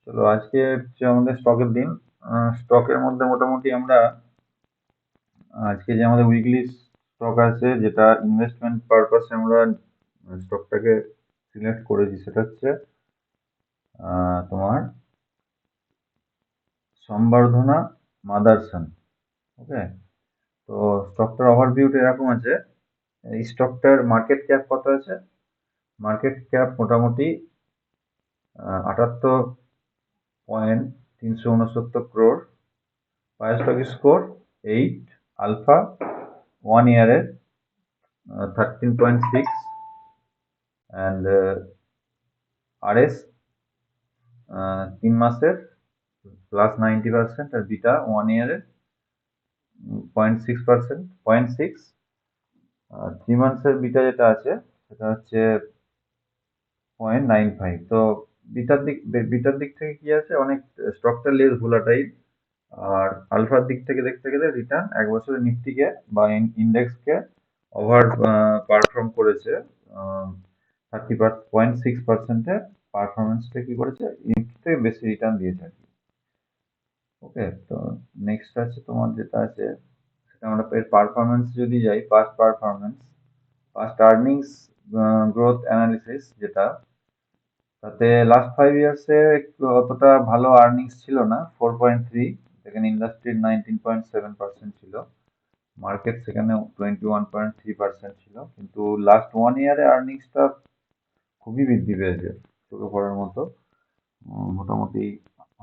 চলো আজকে হচ্ছে আমাদের স্টকের দিন। স্টকের মধ্যে মোটামুটি আমরা আজকে যে আমাদের উইকলি স্টক আছে, যেটা ইনভেস্টমেন্ট পারপাসে আমরা স্টকটাকে সিলেক্ট করেছি, সেটা হচ্ছে তোমার সম্বর্ধনা মাদারসন। ওকে, তো স্টকটার ওভারভিউটা এরকম আছে। এই স্টকটার মার্কেট ক্যাপ কত আছে? মার্কেট ক্যাপ মোটামুটি 78.369 crore। স্টক স্কোর 8, আলফা 1 ইয়ারের 13.6, অ্যান্ড আরএস 3 মাসের +90%, আর বিটা 1 ইয়ারের 0.6%, 0.6। 3 মাসের বিটা যেটা আছে সেটা হচ্ছে 0.95। তো বিটার দিক থেকে কি আছে, অনেক স্টকটা লেস ভোলাটাইল। আর আলফার দিক থেকে দেখতে গেলে রিটার্ন 1 বছরে নিফটিকে বা ইন্ডেক্সকে ওভার পারফর্ম করেছে। 30.6%-এর পারফরমেন্সটা কি করেছে, নিফটি থেকে বেশি রিটার্ন দিয়েছে আর কি। ওকে, তো নেক্সট আছে তোমার যেটা আছে, সেটা আমরা এর পারফরমেন্স যদি যাই, পাস্ট আর্নিংস গ্রোথ অ্যানালিসিস, যেটা তাতে লাস্ট 5 ইয়ার্সে অতটা ভালো আর্নিংস ছিল না। 4.3, যেখানে ইন্ডাস্ট্রির 19.7% ছিল, মার্কেট সেখানে 21.3% ছিল। কিন্তু লাস্ট 1 ইয়ারে আর্নিংসটা খুবই বৃদ্ধি পেয়েছে, চোখে পড়ার মতো। মোটামুটি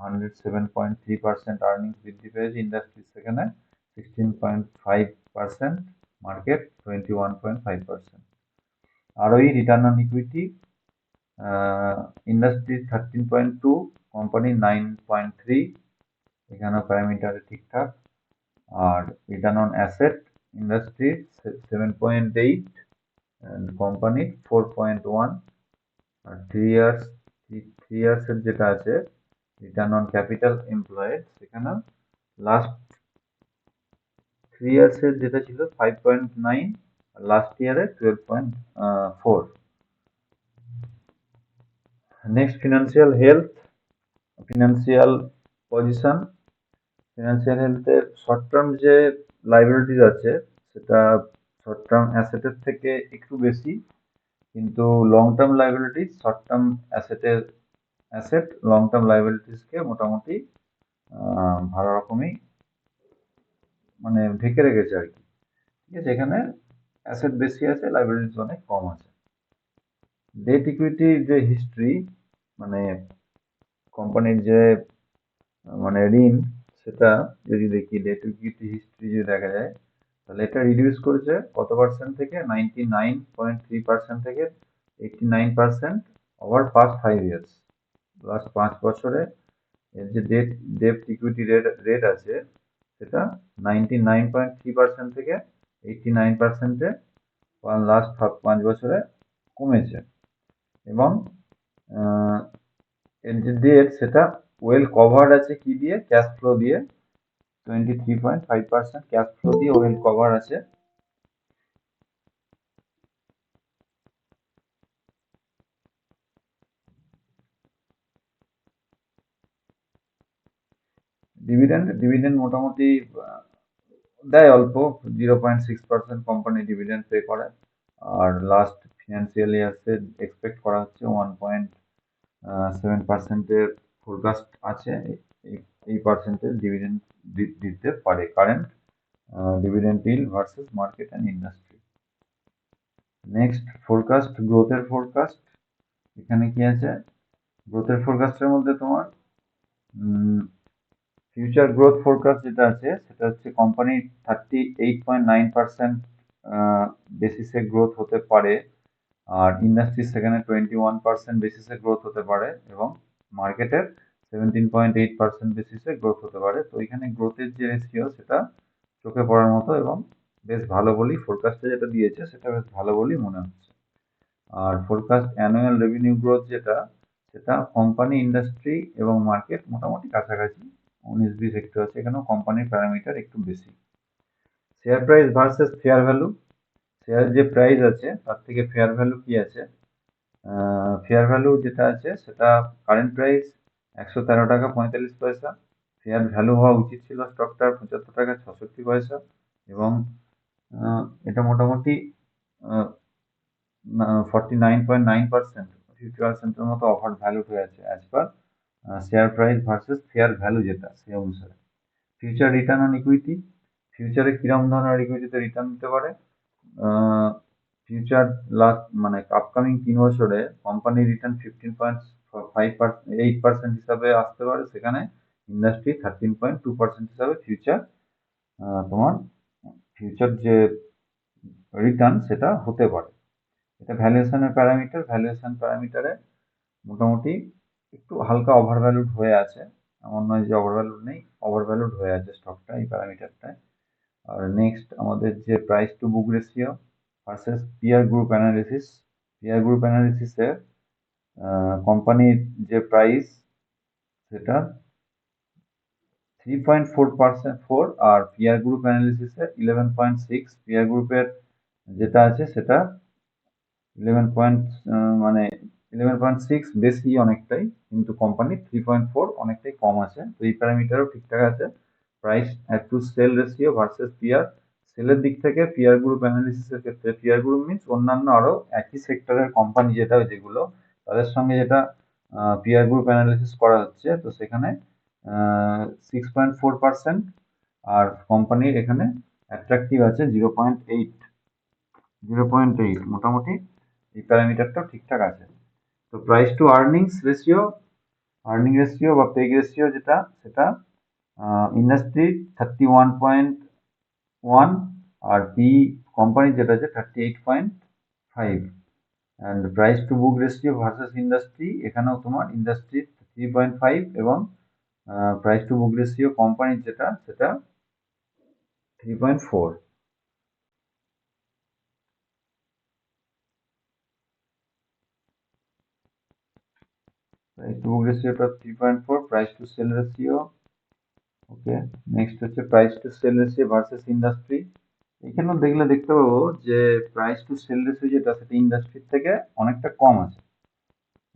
107.3% আর্নিংস বৃদ্ধি পেয়েছে, ইন্ডাস্ট্রি সেখানে 16.5%, market 21.5%। ROE, return on equity, industry 13.2, company 9.3, এখানেও প্যারামিটার ঠিকঠাক। আর return on asset, industry 7.8 and company 4.1। আর 3 ইয়ার্সের যেটা আছে, রিটার্ন অন ক্যাপিটাল এমপ্লয়েড, সেখানে লাস্ট 3 ইয়ার্সের যেটা ছিল 5.9, লাস্ট ইয়ারে 12.4। Next financial health, financial position. Financial হেলথের শর্ট টার্ম যে লাইবিলিটিস আছে, সেটা শর্ট টার্ম অ্যাসেটের থেকে একটু বেশি, কিন্তু long term liabilities short term asset long term লাইবিলিটিসকে মোটামুটি ভালো রকমই মানে ঢেকে রেখেছে আর কি। ঠিক আছে, এখানে অ্যাসেট বেশি আছে, লাইবিলিটিস অনেক কম আছে। ডেট ইকুইটির যে হিস্ট্রি, মানে কোম্পানির যে মানে ঋণ, সেটা যদি দেখি, ডেট ইকুইটি হিস্ট্রি যদি দেখা যায়, তাহলে এটা রিডিউস করেছে কত পার্সেন্ট থেকে, 99.3% থেকে 89% ওভার পাস্ট 5 ইয়ার্স। লাস্ট 5 বছরে এর যে ডেট ইকুইটি রেট আছে, সেটা 99.3% থেকে 89%-এ লাস্ট 5 বছরে কমেছে। এবং এর যে ডেট, সেটা ওয়েল কভার্ড আছে কি দিয়ে, ক্যাশ ফ্লো দিয়ে। 23.5% ক্যাশ ফ্লো দিয়ে ওয়েল কভার আছে। ডিভিডেন্ড মোটামুটি দেয় অল্প, 0.6% কোম্পানি ডিভিডেন্ড পে করে। আর লাস্ট ফিনান্সিয়াল ইয়ার্সে এক্সপেক্ট করা হচ্ছে 1.7%-এর ফোরকাস্ট আছে। এই পার্সেন্টেজ ডিভিডেন্ড দিতে পারে current dividend yield versus market and industry. Next forecast, গ্রোথের ফোরকাস্ট। এখানে কি আছে, গ্রোথের ফোরকাস্টের মধ্যে তোমার ফিউচার গ্রোথ ফোরকাস্ট যেটা আছে, সেটা হচ্ছে কোম্পানির 38.9% বেসিসে গ্রোথ হতে পারে, আর ইন্ডাস্ট্রি সেখানে 21% বেসিসে গ্রোথ হতে পারে, এবং মার্কেটের 17.8% বেসিসে গ্রোথ হতে পারে। তো এখানে গ্রোথের যে রেশিও, সেটা চোখে পড়ার মতো এবং বেশ ভালো বলেই ফোরকাস্টে যেটা দিয়েছে, সেটা বেশ ভালো বলেই মনে হচ্ছে। আর ফোরকাস্ট অ্যানুয়াল রেভিনিউ গ্রোথ যেটা, সেটা কোম্পানি, ইন্ডাস্ট্রি এবং মার্কেট মোটামুটি কাছাকাছি, 19-20 একটু আছে, এখানেও কোম্পানির প্যারামিটার একটু বেশি। Share price versus fair value, share যে প্রাইস আছে তার থেকে ফেয়ার ভ্যালু কি আছে। ফেয়ার ভ্যালু যেটা আছে, সেটা কারেন্ট প্রাইস 113 টাকা 45 পয়সা। ফেয়ার ভ্যালু হওয়া উচিত ছিল স্টকটার 75 টাকা 66 পয়সা, এবং এটা মোটামুটি 49.9%, 50%-এর মতো ওভার ভ্যালুড হয়ে আছে as per share price versus fair value যেটা, সেই অনুসারে। ফিউচার রিটার্ন অন ইকুইটি, ফিউচারে কিরম ধরনের ইকুইটিতে রিটার্ন দিতে পারে? ফিউচার লাস্ট মানে আপকামিং 3 বছরে কোম্পানির রিটার্ন 15.8% হিসাবে আসতে পারে, সেখানে ইন্ডাস্ট্রি 13.2% হিসাবে ফিউচার তোমার ফিউচার যে রিটার্ন সেটা হতে পারে। এটা ভ্যালুয়েশনের প্যারামিটার, ভ্যালুয়েশন প্যারামিটারে মোটামুটি একটু হালকা ওভার ভ্যালুড হয়ে আছে, এমন নয় যে ওভার ভ্যালুড নেই, ওভার ভ্যালুড হয়ে আছে স্টকটা এই প্যারামিটারটায়। আর নেক্সট আমাদের যে price to book ratio versus peer group analysis, peer group অ্যানালিসিসে কোম্পানির যে প্রাইস সেটা 3.4%, আর পিয়ার গ্রুপ অ্যানালিসিসে 11.6, পিয়ার গ্রুপের যেটা আছে সেটা 11 পয়েন্ট মানে 11.6 বেশি অনেকটাই, কিন্তু কোম্পানি 3.4 অনেকটাই কম আছে। তো এই প্যারামিটারও ঠিকঠাক আছে। Price to sale ratio versus peer, সেলের দিক থেকে পিয়ার গ্রুপ অ্যানালিসিসের ক্ষেত্রে, পিয়ার গ্রুপ মিনস অন্যান্য আরো একই সেক্টরের কোম্পানি যেগুলো তাদের সঙ্গে যেটা পিয়ার গ্রুপ অ্যানালিসিস করা হচ্ছে, তো সেখানে 6.4%, আর কোম্পানির এখানে অ্যাট্রাকটিভ আছে 0.8, মোটামুটি এই প্যারামিটারটাও ঠিকঠাক আছে। তো প্রাইস টু আর্নিং রেশিও বা পেগ রেশিও যেটা, সেটা ইন্ডাস্ট্রি 31.1, আর পি কোম্পানি যেটা আছে 38.5। And price to book ratio versus industry, এখানেও তোমার ইন্ডাস্ট্রি 3.5, এবং প্রাইস টু বুক রেশিও কোম্পানির যেটা সেটা 3.4। প্রাইস টু বুক রেশিওটা 3.4, price to sale ratio okay. Next হচ্ছে price to sale ratio versus industry. এখানেও দেখতে পাবো যে প্রাইস টু সেল রেশিও যেটা, সেটা ইন্ডাস্ট্রির থেকে অনেকটা কম আছে।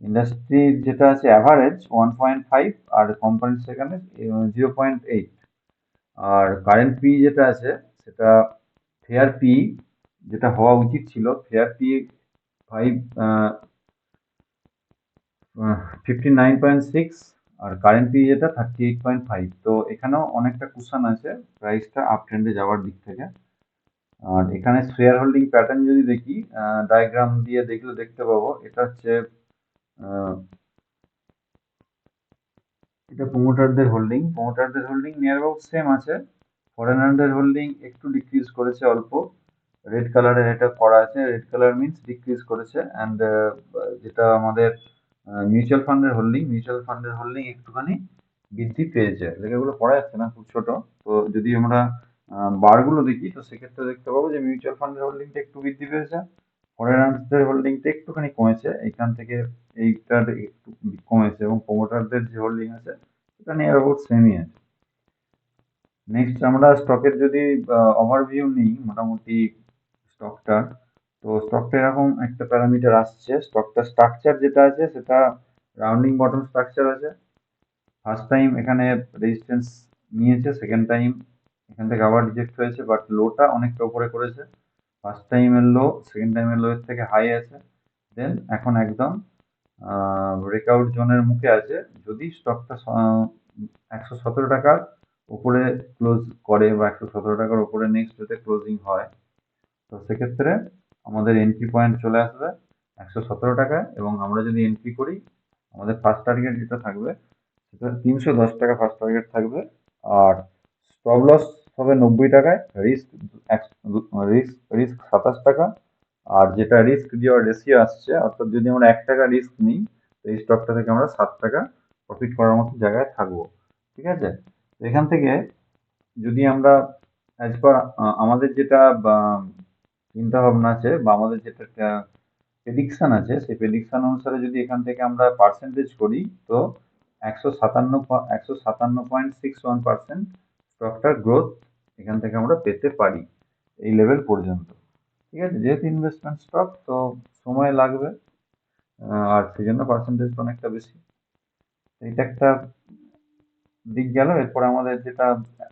ইন্ডাস্ট্রির যেটা আছে অ্যাভারেজ 1.5, আর কোম্পানির সেখানে 0.8। আর কারেন্ট পি যেটা আছে সেটা ফেয়ার পি যেটা হওয়া উচিত ছিল, ফেয়ার পি 59.6, আর কারেন্ট পি যেটা 38.5। তো এখানেও অনেকটা কুশন আছে প্রাইসটা আপ ট্রেন্ডে যাওয়ার দিক থেকে। আর এখানে শেয়ার হোল্ডিং প্যাটার্ন যদি দেখি, ডায়াগ্রাম দিয়ে দেখতে পাবো, এটা হচ্ছে এটা প্রোমোটারদের হোল্ডিং নিয়ার অ্যাবাউট সেম আছে। ফরেনারদের হোল্ডিং একটু ডিক্রিজ করেছে অল্প, রেড কালারের এটা করা আছে, রেড কালার মিনস ডিক্রিজ করেছে। অ্যান্ড যেটা আমাদের মিউচুয়াল ফান্ডের হোল্ডিং একটুখানি বৃদ্ধি পেয়েছে। লেখাগুলো পড়া যাচ্ছে না, খুব ছোট। তো যদি আমরা বারগুলো দেখি, তো সেক্ষেত্রে দেখতে পাবো যে মিউচুয়াল ফান্ডের হোল্ডিংটা একটু বৃদ্ধি পেয়েছে, ফরেনার্সদের হোল্ডিংটা একটুখানি কমেছে, এখান থেকে এইটার একটু কমেছে, এবং প্রোমোটারদের যে হোল্ডিং আছে সেটা নিয়ে অ্যাবাউট সেমই আছে। নেক্সট আমরা স্টকের যদি ওভারভিউ নিই মোটামুটি স্টকটা, তো স্টকটা এরকম একটা প্যারামিটার আসছে, স্টকটা স্ট্রাকচার যেটা আছে সেটা রাউন্ডিং বটম স্ট্রাকচার আছে। ফার্স্ট টাইম এখানে রেজিস্ট্যান্স নিয়েছে, সেকেন্ড টাইম এখান থেকে আবার রিজেক্ট হয়েছে, বাট লোটা অনেকটা উপরে করেছে। ফার্স্ট টাইমের লো সেকেন্ড টাইমের লো এর থেকে হাই আছে, দেন এখন একদম ব্রেকআউট জোনের মুখে আছে। যদি স্টকটা 117 টাকার উপরে ক্লোজ করে, বা 117 টাকার উপরে নেক্সট ডেতে ক্লোজিং হয়, তো সেক্ষেত্রে আমাদের এন্ট্রি পয়েন্ট চলে আসবে 117 টাকায়, এবং আমরা যদি এন্ট্রি করি, আমাদের ফার্স্ট টার্গেট যেটা থাকবে সেটা 310 টাকা ফার্স্ট টার্গেট থাকবে। আর স্টপ লস হবে 90 টাকায়, রিস্ক রিস্ক রিস্ক 27 টাকা। আর যেটা রিস্ক দেওয়ার রেশিও আসছে, অর্থাৎ যদি আমরা 1 টাকা রিস্ক নিই, তো এই স্টকটা থেকে আমরা 7 টাকা প্রফিট করার মতো জায়গায় থাকবো। ঠিক আছে? তো এখান থেকে যদি আমরা অ্যাজ পার আমাদের যেটা চিন্তা ভাবনা আছে, বা আমাদের যেটা প্রেডিকশন আছে, সেই প্রেডিকশন অনুসারে যদি এখান থেকে আমরা পার্সেন্টেজ করি, তো 157.61% স্টকটার গ্রোথ এখান থেকে আমরা পেতে পারি এই লেভেল পর্যন্ত। ঠিক আছে? যেহেতু ইনভেস্টমেন্ট স্টক, তো সময় লাগবে, আর সেই জন্য পার্সেন্টেজটা অনেকটা বেশি। এটা একটা দিক গেল। এরপরে আমাদের যেটা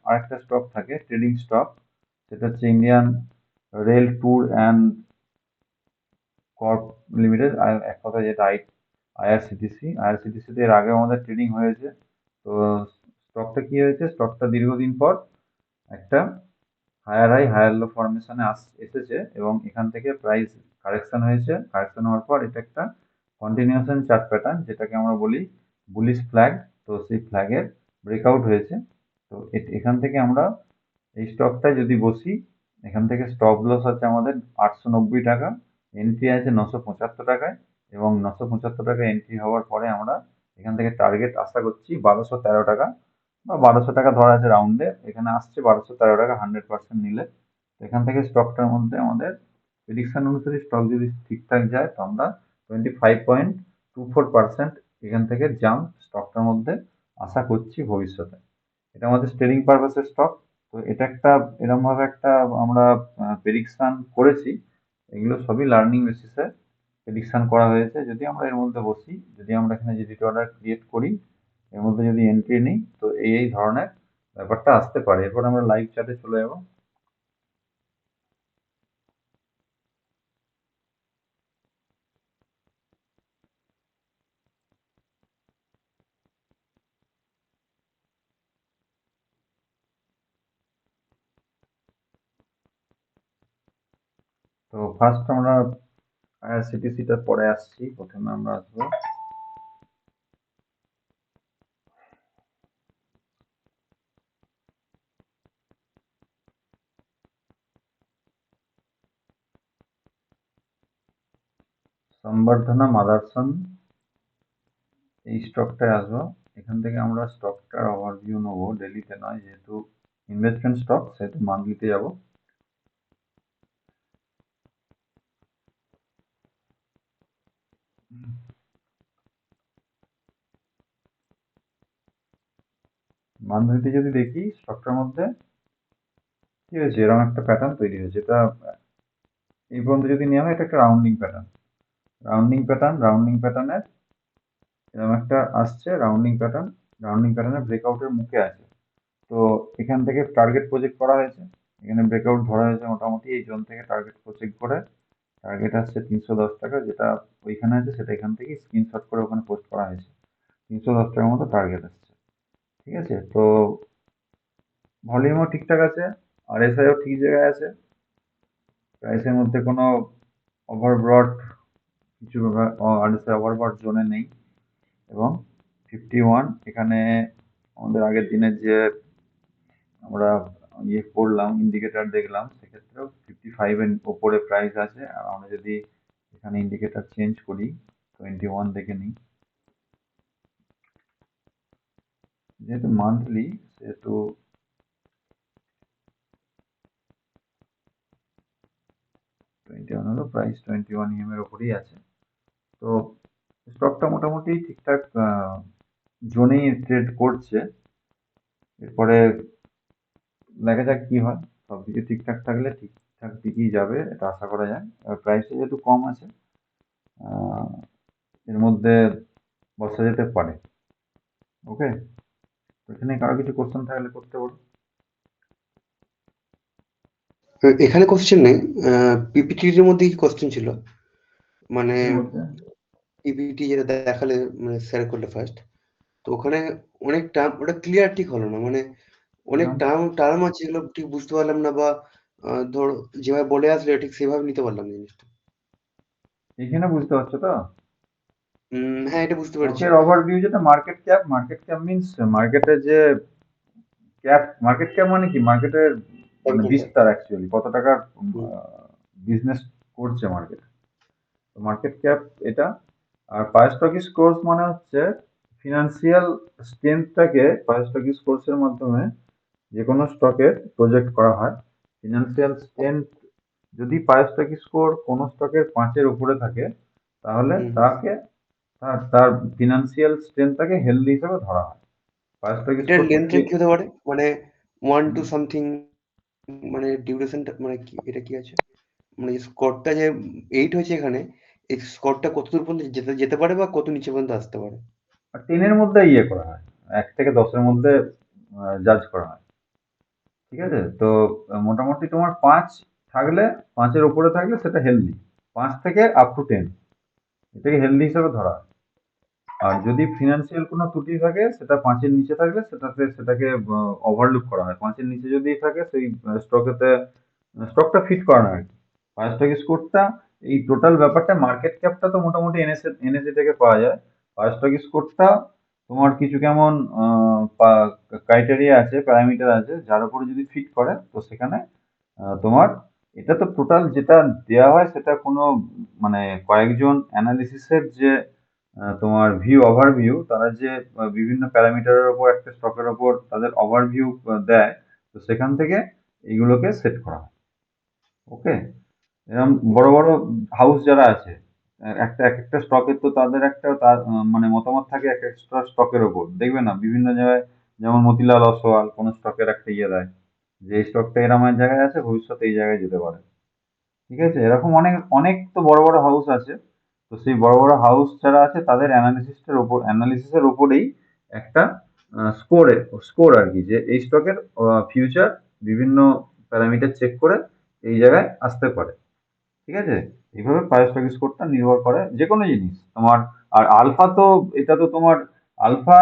আরেকটা স্টক থাকে ট্রেডিং স্টক, সেটা হচ্ছে Indian rail tour and corp limited, এক কথায় যেটা আইআরসিটিসি। আইআরসিটিসিতে এর আগে আমাদের ট্রেডিং হয়েছে। তো স্টকটা কি হয়েছে, স্টকটা দীর্ঘদিন পর একটা হায়ার হাই হায়ার লো ফরমেশনে এসেছে এবং এখান থেকে প্রাইস কারেকশন হয়েছে। কারেকশন হওয়ার পর এটা একটা কন্টিনিউশন চার্ট প্যাটার্ন, যেটাকে আমরা বলি বুলিশ ফ্ল্যাগ। তো সেই ফ্ল্যাগের ব্রেকআউট হয়েছে। তো এখান থেকে আমরা এই স্টকটায় যদি বসি, এখান থেকে স্টপ লস আছে আমাদের 890 টাকা, এন্ট্রি আছে 975 টাকায়, এবং 975 টাকা এন্ট্রি হওয়ার পরে আমরা এখান থেকে টার্গেট আশা করছি 1213 টাকা, বা 1200 টাকা ধরা আছে রাউন্ডে, এখানে আসছে 1213 টাকা 100% নিলে। তো এখান থেকে স্টকটার মধ্যে আমাদের প্রেডিকশন অনুসারে স্টক যদি ঠিকঠাক যায় তো আমরা 25.24% এখান থেকে জাম্প স্টকটার মধ্যে আশা করছি ভবিষ্যতে। এটা আমাদের ট্রেডিং পারপাসের স্টক। তো এটা একটা এরকম ভাবে একটা আমরা প্রেডিকশন করেছি। এগুলো সবই লার্নিং বেসিসে প্রেডিকশন করা হয়েছে। যদি আমরা এর মধ্যে বসি, যদি আমরা এখানে যদি অর্ডার ক্রিয়েট করি, এর মধ্যে যদি এন্ট্রি নিই, তো এই ধরনের ব্যাপারটা আসতে পারে। এরপর আমরা লাইভ চ্যাটে চলে যাবো। তো ফার্স্ট আমরা আইআরসিটিসিটা পরে আসছি, প্রথমে আমরা আসবো সম্বর্ধনা মাদারসন, এই স্টকটায় আসবো। এখান থেকে আমরা স্টকটার ওভারভিউ নেবো, ডেলিতে নয়, যেহেতু ইনভেস্টমেন্ট স্টক সেহেতু মান্থলিতে যাব। মান্থলিতে যদি দেখি স্টকটার মধ্যে কি হয়েছে, এরকম একটা প্যাটার্ন তৈরি হয়েছে। এটা এই পর্যন্ত যদি নেওয়া হয়, এটা একটা রাউন্ডিং প্যাটার্ন। রাউন্ডিং প্যাটার্নের এরকম একটা আসছে রাউন্ডিং প্যাটার্ন। রাউন্ডিং প্যাটার্নের ব্রেকআউটের মুখে আছে। তো এখান থেকে টার্গেট প্রজেক্ট করা হয়েছে, এখানে ব্রেকআউট ধরা হয়েছে মোটামুটি এই জোন থেকে টার্গেট প্রজেক্ট করে। টার্গেট আসছে 310 টাকা, যেটা ওইখানে আছে, সেটা এখান থেকে স্ক্রিনশট করে ওখানে পোস্ট করা হয়েছে। 310 টাকার মতো টার্গেট আসছে। ঠিক আছে, তো ভলিউমও ঠিকঠাক আছে, আর এসআইও ঠিক জায়গায় আছে। প্রাইসের মধ্যে কোনো ওভারব্রড কিছু আরএসআই ওভারব্রড জোনে নেই। এবং 51 এখানে আমাদের আগের দিনের যে আমরা ইয়ে করলাম, ইন্ডিকেটর দেখলাম, সেক্ষেত্রেও 55-এর ওপরে প্রাইস আছে। আর আমরা যদি এখানে ইন্ডিকেটর চেঞ্জ করি, 21 দেখে নিই, যেহেতু মান্থলি সেহেতু 21 হলো প্রাইস, 21 EM এর ওপরেই আছে। তো স্টকটা মোটামুটি ঠিকঠাক জোনেই ট্রেড করছে। এরপরে দেখা যাক কি হয়। সবদিকে ঠিকঠাক থাকলে ঠিকঠাক দিকেই যাবে, এটা আশা করা যায়। আর প্রাইসটা যেহেতু কম আছে, আহ, এর মধ্যে বসা যেতে পারে। ওকে, এখানে কারো কিছু কোশ্চেন থাকলে করতে পারো। এখানে কোশ্চেন নেই। পিপিটির মধ্যে কি কোশ্চেন ছিল? মানে এর মধ্যে পিপিটি যেটা দেখালে, মানে শেয়ার করলে ফার্স্ট, তো ওখানে অনেক টার্ম ওটা ক্লিয়ার ঠিক হলো না। মানে অনেক কিরকম টার্ম টার্ম আছে যেগুলো ঠিক বুঝতে পারলাম না, বা ধর যেভাবে বলে আসলে ঠিক সেভাবে নিতে পারলাম না জিনিসটা। এখানে বুঝতে পারছো তো? হ্যাঁ, এটা বুঝতে পারছি। স্টকের ওভারভিউ, যেটা মার্কেট ক্যাপ মিনস মার্কেটে যে ক্যাপ, মার্কেট ক্যাপ মানে কি, মার্কেটের মানে একদম তাই। বিস্তার, অ্যাকচুয়ালি কত টাকার হুম, বিজনেস করছে মার্কেট। তো মার্কেট ক্যাপ এটা। আর পারস্টকিস কোর্স মানে হচ্ছে ফিনান্সিয়াল স্ট্রেংথটাকে পারস্টকিস কোর্সের মাধ্যমে যে কোনো স্টকের প্রজেক্ট করা হয়। ফিনান্সিয়াল স্ট্রেংথ যদি পারস্টকিস স্কোর কোনো স্টকের 5-এর উপরে থাকে, তাহলে হুম, হুম। তাকে তার ফিনান্সিয়াল স্ট্রেংথটাকে হেলদি হিসেবে ধরা হয়। পারস্টকিস এটার স্কোর লেন্থটা 50, কি হতে পারে? মানে 1 টু সামথিং, মানে ডিউরেশনটা মানে কি, এটা কি আছে? মানে স্কোরটা যে 8 হয়েছে এখানে, এই স্কোরটা কতদূর পর্যন্ত যেতে যেতে পারে বা কত নিচে পর্যন্ত আসতে পারে? 10-এর মধ্যে ইয়ে করা হয়, 1 থেকে 10-এর মধ্যে জাজ করা হয়। ঠিক আছে? তো মোটামুটি তোমার 5 থাকলে, 5-এর উপরে থাকলে সেটা হেলদি। 5 থেকে আপ টু 10 এটাকে হেলদি হিসেবে ধরা হয়। আর যদি ফিনান্সিয়াল কোনো ত্রুটি থাকে সেটা 5-এর নিচে থাকলে সেটাকে ওভারলুক করা হয়। 5-এর নিচে যদি থাকে সেই স্টকটা ফিট করা হয় আর কি। ফায়ার স্টক স্কোরটা, এই টোটাল ব্যাপারটা, মার্কেট ক্যাপটা তো মোটামুটি এনএসএ থেকে পাওয়া যায়। ফায়ার স্টক স্কোরটা তোমার কিছু কেমন ক্রাইটেরিয়া আছে, প্যারামিটার আছে, যার উপরে যদি ফিট করে তো সেখানে তোমার, এটা তো টোটাল যেটা দেওয়া হয় সেটা কোনো মানে কয়েকজন অ্যানালিসিসের যে তোমার ওভারভিউ, তারা যে বিভিন্ন প্যারামিটারের উপর একটা স্টকের উপর তাদের ওভারভিউ দেয়, তো সেখান থেকে এইগুলোকে সেট করা হয়। ওকে, এরকম বড় বড় হাউস যারা আছে, এক একটা স্টকের তো তাদের একটা তার মানে মতামত থাকে এক একটা স্টকের ওপর, দেখবে না বিভিন্ন জায়গায়, যেমন মতিলাল অসওয়াল কোন স্টকের একটা ইয়ে দেয় যে এই স্টকটা এরকম এক জায়গায় আছে, ভবিষ্যতে এই জায়গায় যেতে পারে। ঠিক আছে, এরকম অনেক অনেক তো বড় বড় হাউস আছে। তো সেই বড় বড় হাউস যারা আছে তাদের অ্যানালিসিসের উপরেই একটা স্কোর আর কি, যে এই স্টকের ফিউচার বিভিন্ন প্যারামিটার চেক করে এই জায়গায় আসতে পারে। ঠিক আছে, এইভাবে প্রাইস স্টক স্কোরটা নির্ভর করে যে কোনো জিনিস তোমার। আর আলফা তো, এটা তো তোমার আলফা,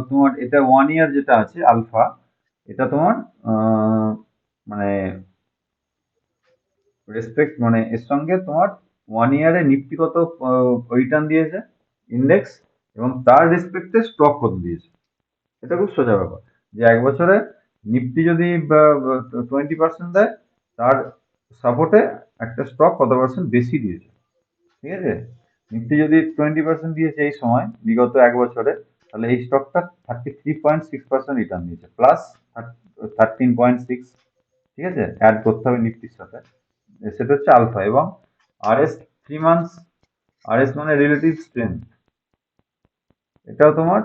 তোমার এটা 1 ইয়ার যেটা আছে আলফা, এটা তোমার মানে রেসপেক্ট, মানে এর সঙ্গে তোমার 1 ইয়ারে নিফটি কত রিটার্ন দিয়েছে ইন্ডেক্স, এবং তার রেসপেক্টে স্টক কত দিয়েছে। এটা খুব সোজা ব্যাপার, যে 1 বছরে নিফটি যদি 20% দেয়, তার সাপোর্টে একটা স্টক কত পার্সেন্ট বেশি দিয়েছে। ঠিক আছে, নিফটি যদি 20% দিয়েছে এই সময় বিগত 1 বছরে, তাহলে এই স্টকটা 33.6% রিটার্ন দিয়েছে, প্লাস 13.6। ঠিক আছে, অ্যাড করতে হবে নিফটির সাথে, সেটা হচ্ছে আলফা। এবং RS 3 মান্থস, RS মানে রিলেটিভ স্ট্রেংথ, এটাও তোমার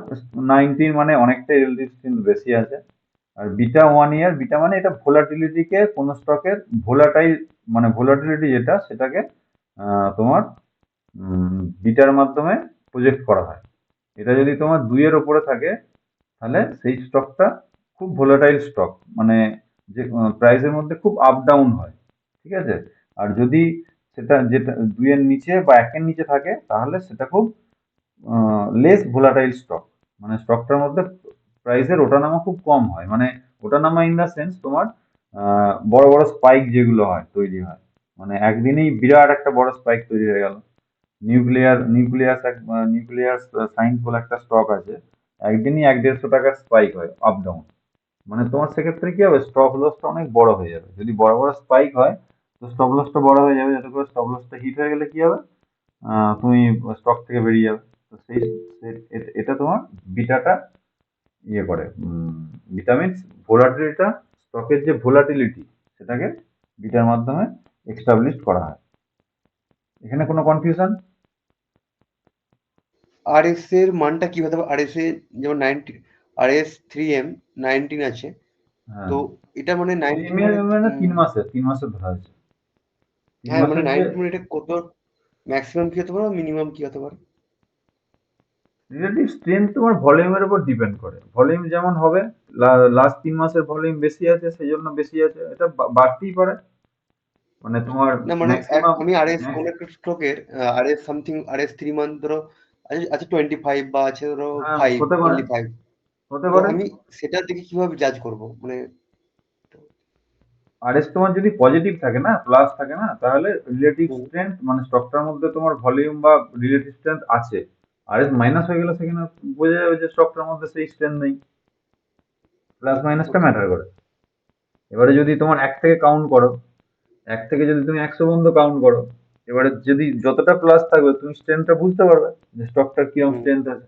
19, মানে অনেকটাই রিলেটিভ স্ট্রেংথ বেশি আছে। আর বিটা 1 ইয়ার, বিটা মানে এটা ভোলাটিলিটিকে, কোন স্টকের ভোলাটাইল, মানে ভোলাটিলিটি যেটা, সেটাকে তোমার বিটার মাধ্যমে প্রজেক্ট করা হয়। এটা যদি তোমার 2-এর ওপরে থাকে, তাহলে সেই স্টকটা খুব ভোলাটাইল স্টক, মানে যে প্রাইসের মধ্যে খুব আপ ডাউন হয়। ঠিক আছে, আর যদি সেটা যেটা 2-এর নিচে বা 1-এর নিচে থাকে, তাহলে সেটা খুব লেস ভোলাটাইল স্টক, মানে স্টকটার মধ্যে প্রাইসের ওঠানামা খুব কম হয়, মানে ওঠানামা ইন দা সেন্স তোমার বড় বড় স্পাইক যেগুলো হয়, তৈরি হয়, মানে একদিনেই বিরাট একটা বড় স্পাইক তৈরি হয়ে গেল। নিউক্লিয়াস সায়েন্স বলে একটা স্টক আছে, একদিনই 100-150 টাকার স্পাইক হয় আপ ডাউন। মানে তোমার সেক্ষেত্রে কি হবে, স্টপ লসটা অনেক বড় হয়ে যাবে। যদি বড় বড় স্পাইক হয়, তো স্টপ লসটা বড় হয়ে যাবে, যাতে করে স্টপ লসটা হিট হয়ে গেলে কি হবে, তুমি স্টক থেকে বেরিয়ে যাবে। তো এটা তোমার বিটাটা ইয়ে করে, বিটা মিনস ভোলাটিলিটা, স্টকের যে ভোলাটিলিটি, সেটাকে বিটার মাধ্যমে এস্টাবলিশ করা হয়। এখানে কোনো কনফিউশন? আরএস এর মানটা কি হতে পারে? আরএস এ যেমন 90, RS 3M 19 আছে, হ্যাঁ, তো এটা মানে 19 প্রিমিয়াম মানে মানে 3 মাসের ধরা হয়েছে, তিন হ্যাঁ মানে মাসের যে 19 মানে এটা কত ম্যাক্সিমাম কি হতে পারে, মিনিমাম কি হতে পারে? রিলেটিভ স্ট্রেংথ তোমার ভলিউমের উপর ডিপেন্ড করে। ভলিউম যেমন হবে, লাস্ট 3 মাসের ভলিউম বেশি আছে সেই জন্য বেশি আছে, এটা বাড়তেই পারে, মানে তোমার না মানে ম্যাক্সিমাম। আমি আরএস কোন একটা স্টকের আরএস সামথিং RS 3 মান্থ ধরো আছে আছে 25 বা আছে ধরো হ্যাঁ, 5, হতে পারে, অনলি 5। হতে তো পারে। আমি সেটা দেখে কিভাবে জাজ করব মানে? আরএস তোমার যদি পজিটিভ থাকে না, প্লাস থাকে না, তাহলে রিলেটিভ হুম, স্ট্রেংথ, মানে স্টকটার মধ্যে তোমার ভলিউম বা রিলেটিভ স্ট্রেংথ আছে। আরএস মাইনাস হয়ে গেলে সেখানে বোঝা যাবে যে স্টকটার মধ্যে সেই স্ট্রেংথ নেই। প্লাস মাইনাসটা ওকে। ম্যাটার করে। এবারে যদি তোমার 1 থেকে কাউন্ট করো, 1 থেকে যদি তুমি 100 পর্যন্ত কাউন্ট করো, এবারে যদি যতটা প্লাস থাকবে তুমি স্ট্রেংথটা বুঝতে পারবে যে স্টকটার কিরকম হুম, স্ট্রেংথ আছে।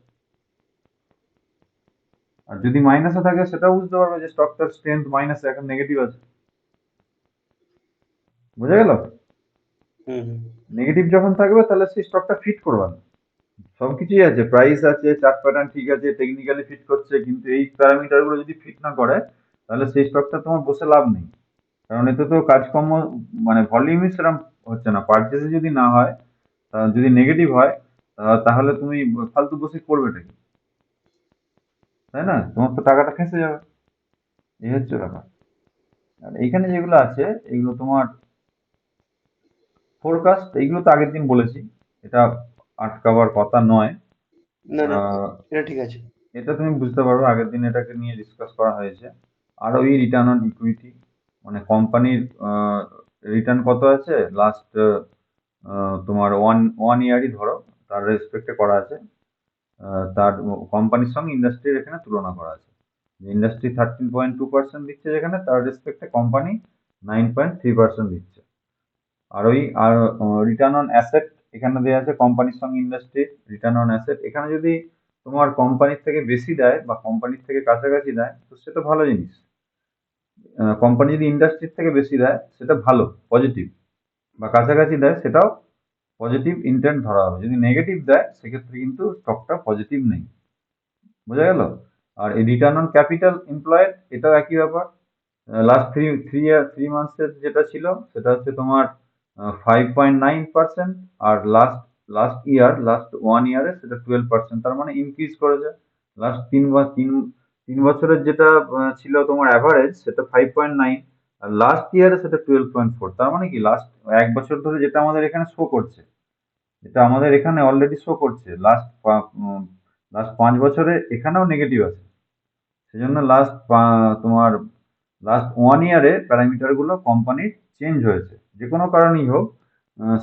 আর যদি মাইনাসে থাকে সেটাও বুঝতে পারবে যে স্টকটার স্ট্রেংথ মাইনাসে, এখন নেগেটিভ আছে। বুঝা গেল? হুম, হুম। নেগেটিভ যখন থাকবে তাহলে সেই স্টকটা ফিট করবে না। সবকিছুই আছে, প্রাইস আছে, চার্ট প্যাটার্ন ঠিক আছে, টেকনিক্যালি ফিট করছে, কিন্তু এই প্যারামিটার গুলো যদি ফিট না করে, তাহলে সেই স্টকটা তোমার বসে লাভ নেই। কারণ এতে তো কাজকর্ম, মানে ভলিউমই সেরকম হচ্ছে না, পারচেসে যদি না হয়, যদি নেগেটিভ হয়, তাহলে তুমি ফালতু বসে করবেটা কি? তাই না? তোমার তো টাকাটা ফেঁসে যাবে। এই হচ্ছে ব্যাপার। আর এইখানে যেগুলো আছে এগুলো তোমার ফোরকাস্ট, এইগুলো তো আগের দিন বলেছি, এটা আটকাবার কথা নয়। না, না, আহ, এটা ঠিক আছে। এটা তুমি বুঝতে পারবে, আগের দিন এটাকে নিয়ে ডিসকাস করা হয়েছে। আর ওই রিটার্ন অন ইকুইটি, মানে কোম্পানির রিটার্ন কত আছে লাস্ট, তোমার ওয়ান ওয়ান ইয়ারই ধরো, তার রেসপেক্টে করা আছে। তার কোম্পানির সঙ্গে ইন্ডাস্ট্রির এখানে তুলনা করা আছে। ইন্ডাস্ট্রি 13.2% দিচ্ছে, যেখানে তার রেসপেক্টে কোম্পানি 9.3% দিচ্ছে। আর ওই আর রিটার্ন অন অ্যাসেট এখানে দেওয়া আছে কোম্পানির সঙ্গে ইন্ডাস্ট্রির রিটার্ন অন অ্যাসেট। এখানে যদি তোমার কোম্পানির থেকে বেশি দেয় বা কোম্পানির থেকে কাছাকাছি দেয় তো সেটা ভালো জিনিস। কোম্পানি যদি ইন্ডাস্ট্রির থেকে বেশি দেয় সেটা ভালো, পজিটিভ, বা কাছাকাছি দেয় সেটাও পজিটিভ ইন্টেন্ট ধরা হবে। যদি নেগেটিভ দেয় সেক্ষেত্রে কিন্তু স্টকটা পজিটিভ নেই। বোঝা গেল? আর এই রিটার্ন অন ক্যাপিটাল এমপ্লয়েড এটাও একই ব্যাপার। লাস্ট থ্রি মান্থসের যেটা ছিল সেটা হচ্ছে তোমার 5.9%। আর লাস্ট ওয়ান ইয়ারে সেটা 12%, তার মানে ইনক্রিজ করেছে। লাস্ট তিন বছরের যেটা ছিল তোমার অ্যাভারেজ সেটা 5.9, আর লাস্ট ইয়ারে সেটা 12.4। তার মানে কি লাস্ট এক বছর ধরে যেটা আমাদের এখানে শো করছে, যেটা আমাদের এখানে অলরেডি শো করছে লাস্ট 5 বছরে এখানেও নেগেটিভ আছে। সেজন্য তোমার লাস্ট ওয়ান ইয়ারে প্যারামিটার গুলো কোম্পানির চেঞ্জ হয়েছে, যে কোনো কারণেই হোক।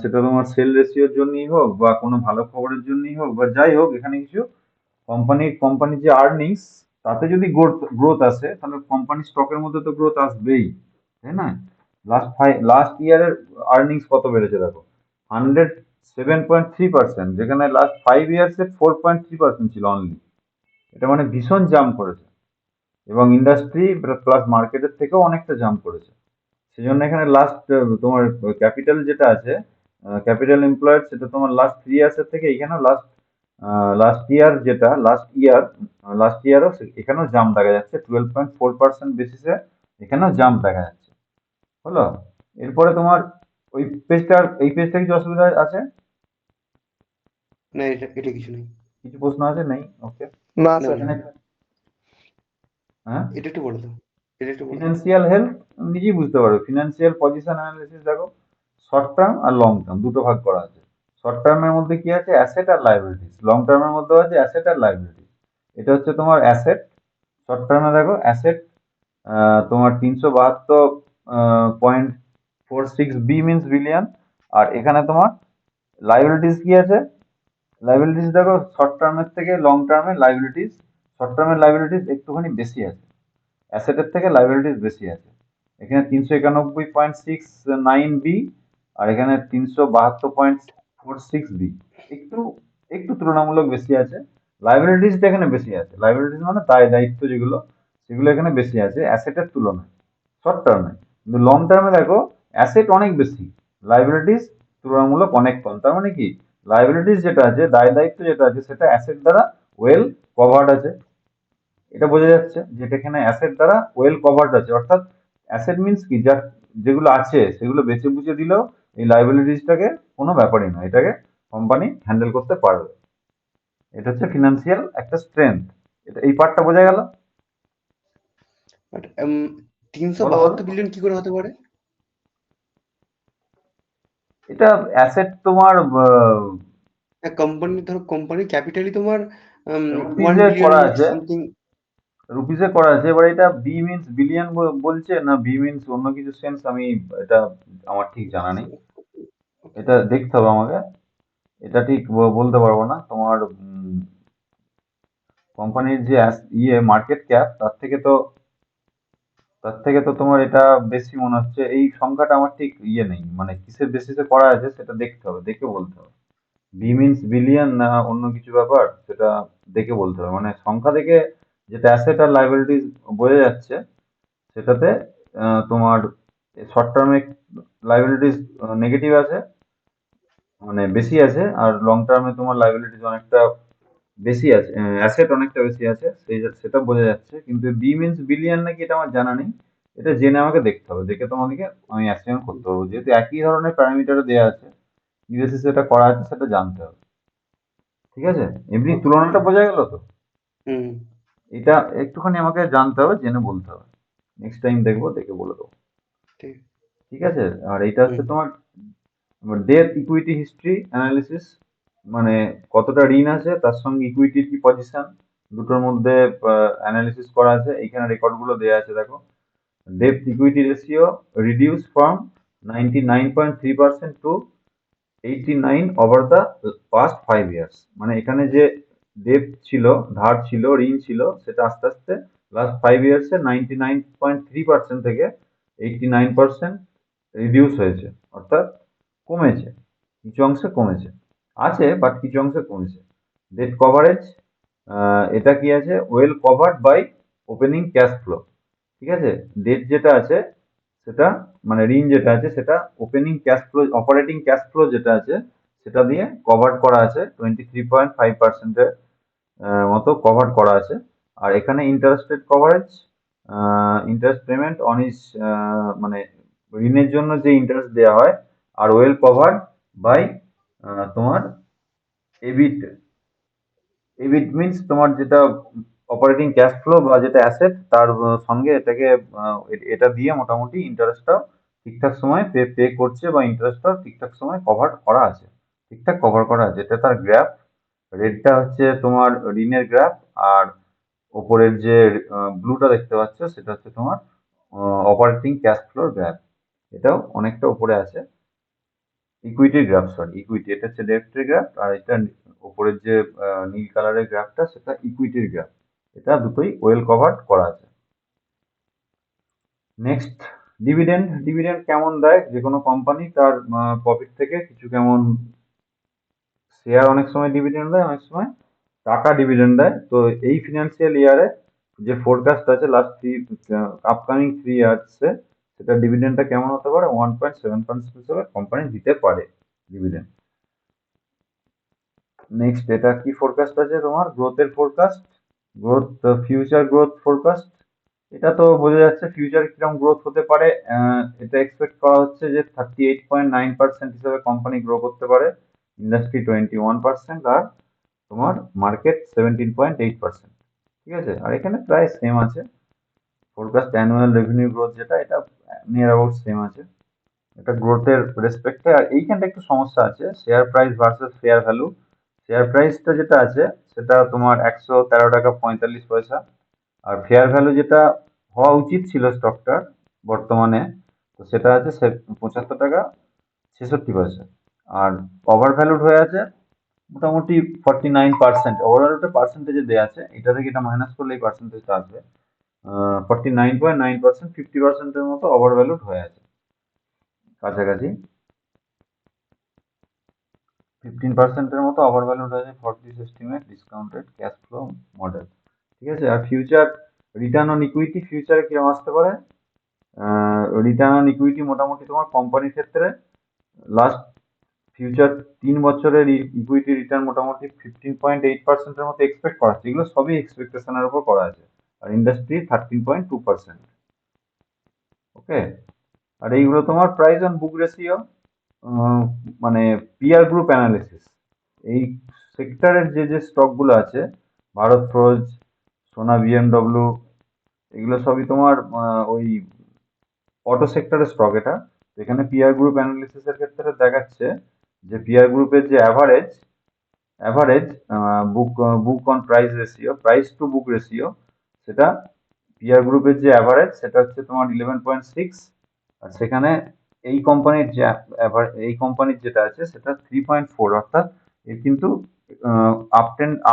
সেটা তোমার সেল রেশিওর জন্যই হোক বা কোনো ভালো খবরের জন্যই হোক বা যাই হোক, এখানে কিছু কোম্পানির যে আর্নিংস, তাতে যদি গ্রোথ আসে তাহলে কোম্পানির স্টকের মধ্যে তো গ্রোথ আসবেই, তাই না? লাস্ট ইয়ারের আর্নিংস কত বেড়েছে দেখো, 107.3%, যেখানে লাস্ট 5 ইয়ার্সে 4.3% ছিল অনলি। এটা মানে ভীষণ জাম্প করেছে, এবং ইন্ডাস্ট্রি প্লাস মার্কেটের থেকেও অনেকটা জাম্প করেছে। সেজন্য এখানে লাস্ট তোমার ক্যাপিটাল যেটা আছে, ক্যাপিটাল এমপ্লয়েড, সেটা তোমার লাস্ট 3 ইয়ার্সের থেকে এখানেও লাস্ট ইয়ারও এখানেও জাম্প দেখা যাচ্ছে, 12.4% বেসিসে এখানেও জাম্প দেখা যাচ্ছে। হলো? এরপরে তোমার এই পেজটা কিছু অসুবিধা আছে? না, এটা কিছু নেই। কিছু প্রশ্ন আছে? নেই? ওকে। না না, স্যার। না, এখানে হ্যাঁ, এটা একটু বলে দাও। এটা একটু বলে দাও। ফিনান্সিয়াল হেলথ নিজেই বুঝতে পারবে। ফিনান্সিয়াল পজিশন অ্যানালিসিস দেখো, শর্ট টার্ম আর লং টার্ম দুটো ভাগ করা আছে। শর্ট টার্মের মধ্যে কি আছে, অ্যাসেট আর লাইবিলিটিস। লং টার্মের মধ্যে আছে অ্যাসেট আর লাইবিলিটিস। এটা হচ্ছে তোমার অ্যাসেট। শর্ট টার্মে দেখো অ্যাসেট তোমার 372.46 বি মিনস বিলিয়ন। আর এখানে তোমার লাইবিলিটিস কি আছে, লাইবিলিটিস দেখো শর্ট টার্মের থেকে লং টার্মে লাইবিলিটিস, শর্ট টার্মের লাইবিলিটিস একটুখানি বেশি আছে, অ্যাসেটের থেকে লাইবিলিটিস বেশি আছে। এখানে 391.69 বি, আর এখানে 372.46 বি। একটু একটু তুলনামূলক বেশি আছে। লাইবিলিটিসটা এখানে বেশি আছে, লাইবিলিটিস মানে দায় দায়িত্ব যেগুলো, সেগুলো এখানে বেশি আছে অ্যাসেটের তুলনায়, শর্ট টার্মে। কিন্তু লং টার্মে দেখো অ্যাসেট অনেক বেশি, লাইবিলিটিস তুলনামূলক অনেক কম। তার মানে কি, লাইবিলিটিস যেটা আছে, দায় দায়িত্ব যেটা আছে, সেটা অ্যাসেট দ্বারা ওয়েল কভার্ড আছে। এটা বোঝা যাচ্ছে যেটা এখানে অ্যাসেট দ্বারা ওয়েল কভার্ড আছে। অর্থাৎ অ্যাসেট মিনস কি, যেগুলো আছে সেগুলো বেঁচে বুঝে দিলেও এই লাইবিলিটিসটাকে কোনো ব্যাপারই না, এটাকে কোম্পানি হ্যান্ডেল করতে পারবে। এটা হচ্ছে ফিনান্সিয়াল একটা স্ট্রেংথ। এটা এই পার্টটা বোঝা গেল? বাট তিনশো বলো বলো। বাহাত্তর বিলিয়ন কি করে হতে পারে? এটা অ্যাসেট তোমার ধরো কোম্পানির ক্যাপিটালই তোমার ওয়ান রুপিজে বিলিয়ন করা আছে, সামথিং। রুপিজে করা আছে। এবার এটা বি মিনস বিলিয়ন বলছে না বি মিনস অন্য কিছু সেন্স, আমি এটা আমার ঠিক জানা নেই, এটা দেখতে হবে আমাকে। এটা ঠিক বলতে পারবো না। তোমার কোম্পানির যে মার্কেট ক্যাপ, তার থেকে তো তোমার এটা বেশি মনে হচ্ছে। এই সংখ্যাটা আমার ঠিক নেই, মানে কিসের বেসিসে করা আছে সেটা দেখতে হবে, দেখে বলতে হবে। বি মিনস বিলিয়ন না অন্য কিছু ব্যাপার, সেটা দেখে বলতে হবে। মানে সংখ্যা দেখে যেটা অ্যাসেট আর লাইবিলিটিস বোঝা যাচ্ছে, সেটাতে তোমার শর্ট টার্মে লাইবিলিটিস নেগেটিভ আছে, মানে বেশি আছে। আর লং টার্মে তোমার লাইবিলিটিস অনেকটা বেশি আছে, অ্যাসেট অনেকটা বেশি আছে, সেটা বোঝা যাচ্ছে। কিন্তু বি মিনস বিলিয়ন নাকি এটা আমার জানা নেই, এটা জেনে আমাকে দেখতে হবে, দেখে তোমাদেরকে আমি অ্যাসাইন করতে পারবো। যেহেতু একই ধরনের প্যারামিটারে দেওয়া আছে, কি বেসিসে এটা করা আছে সেটা জানতে হবে। ঠিক আছে? এমনি ওকে। তুলনাটা বোঝা গেল তো? হুম। এটা একটুখানি আমাকে জানতে হবে, জেনে বলতে হবে। নেক্সট টাইম দেখবো, দেখে বলে দেবো। ঠিক। ঠিক আছে? আর এটা হচ্ছে হুম। তোমার ডেট ইকুইটি হিস্ট্রি অ্যানালিসিস, মানে কতটা ঋণ আছে তার সঙ্গে ইকুইটির কি পজিশন, দুটোর মধ্যে অ্যানালিসিস করা আছে। এইখানে রেকর্ডগুলো দেওয়া আছে, দেখো। Debt equity ratio reduced from 99.3% to 89 over the past 5 years। মানে এখানে যে ডেপ ছিল, ধার ছিল, ঋণ ছিল, সেটা আস্তে আস্তে লাস্ট 5 ইয়ার্সে 99.3% থেকে 89% রিডিউস হয়েছে, অর্থাৎ কমেছে, কিছু অংশে কমেছে। আছে, বাট কিছু অংশে কমেছে। ডেট কভারেজ, এটা কি আছে, well covered by opening cash flow. ঠিক আছে? ডেট যেটা আছে সেটা, মানে ঋণ যেটা আছে সেটা opening cash flow, operating cash flow যেটা আছে সেটা দিয়ে কভার করা আছে, 23.5%-এর মতো কভার করা আছে। আর এখানে interested coverage, interest payment on is, মানে ঋণের জন্য যে ইন্টারেস্ট দেওয়া হয়, আর ওয়েল কভার্ড বাই তোমার এবিট। এবিট মিনস তোমার যেটা অপারেটিং ক্যাশ ফ্লো বা যেটা অ্যাসেট, তার সঙ্গে এটাকে এটা দিয়ে মোটামুটি ইন্টারেস্টটা ঠিকঠাক সময় পে পে করছে, বা ইন্টারেস্টটা ঠিকঠাক সময় কভার করা আছে, ঠিকঠাক কভার করা আছে। এটা তার গ্রাফ। রেডটা হচ্ছে তোমার ঋণের গ্রাফ, আর ওপরের যে ব্লুটা দেখতে পাচ্ছ সেটা হচ্ছে তোমার অপারেটিং ক্যাশ ফ্লোর গ্রাফ। এটাও অনেকটা উপরে আছে। ইকুইটি গ্রাফ, সরি, ইকুইটি, এটা হচ্ছে ডেপ্টের গ্রাফ, আর এটা উপরের যে নীল কালারের গ্রাফটা সেটা ইকুইটির গ্রাফ। এটা দুটোই ওয়েল কভার্ড করা আছে। Next, dividend. ডিভিডেন্ড কেমন দেয় যে কোনো কোম্পানি, তার প্রফিট থেকে কিছু, কেমন শেয়ার অনেক সময় ডিভিডেন্ড দেয়, অনেক সময় টাকা ডিভিডেন্ড দেয়। তো এই ফিনান্সিয়াল ইয়ারে যে ফোরকাস্ট আছে লাস্ট আপকামিং 3 ইয়ার্সে, সেটা ডিভিডেন্ডটা কেমন হতে পারে, 1.7% হিসেবে কোম্পানি দিতে পারে ডিভিডেন্ড। নেক্সট, এটা কি ফোরকাস্ট আছে তোমার, গ্রোথের forecast, growth, future growth forecast. এটা তো বোঝা যাচ্ছে ফিউচারে কিরকম গ্রোথ হতে পারে। এটা এক্সপেক্ট করা হচ্ছে যে 38.9% হিসেবে কোম্পানি গ্রো করতে পারে, ইন্ডাস্ট্রি 21%, আর তোমার মার্কেট 17.8%। ঠিক আছে? আর এখানে প্রায় সেম আছে ফোরকাস্ট, অ্যানুয়াল রেভিনিউ গ্রোথ যেটা, এটা নিয়ার অ্যাবাউট সেম আছে। এটা গ্রোথের রেসপেক্টে। আর এইখানটা একটু সমস্যা আছে, share price versus fair value. Share প্রাইসটা যেটা আছে সেটা তোমার 113 টাকা 45 পয়সা, আর ফেয়ার ভ্যালু যেটা হওয়া উচিত ছিল স্টকটার বর্তমানে, তো সেটা আছে 75 টাকা 66 পয়সা। আর ওভার ভ্যালুড হয়ে আছে মোটামুটি 49%। ওভারঅল একটা পার্সেন্টেজে দেওয়া আছে, এটা থেকে এটা মাইনাস করলে এই পার্সেন্টেজটা আসবে। 49.9%, 50%-এর মতো ওভার ভ্যালুড হয়ে আছে, কাছাকাছি 15%-এর মতো ওভার ভ্যালুড হয়ে আছে for this estimate discounted cash flow model. ঠিক আছে? আর ফিউচার রিটার্ন অন ইকুইটি ফিউচারে কিরকম আসতে পারে, রিটার্ন অন ইকুইটি মোটামুটি তোমার কোম্পানির ক্ষেত্রে লাস্ট ফিউচার 3 বছরের ইকুইটি রিটার্ন মোটামুটি 15.8%-এর মতো এক্সপেক্ট করা হচ্ছে। এগুলো সবই এক্সপেকটেশনের উপর করা আছে। আর ইন্ডাস্ট্রি 13.2%। ওকে? আর এইগুলো তোমার প্রাইস অন বুক রেশিও, মানে পিয়ার গ্রুপ অ্যানালিসিস। এই সেক্টরের যে যে স্টকগুলো আছে, ভারত ফোর্জ, সোনা বিএমডব্লিউ, এগুলো সবই তোমার ওই অটো সেক্টরের স্টক। এটা তো এখানে পিয়ার গ্রুপ অ্যানালিসিসের ক্ষেত্রে দেখাচ্ছে যে পিয়ার গ্রুপের যে average book book on price ratio, price to book ratio, সেটা পিয়ার গ্রুপের যে অ্যাভারেজ সেটা হচ্ছে তোমার 11.6। আর সেখানে এই কোম্পানির যে এই কোম্পানির যেটা আছে সেটা 3.4, অর্থাৎ এর কিন্তু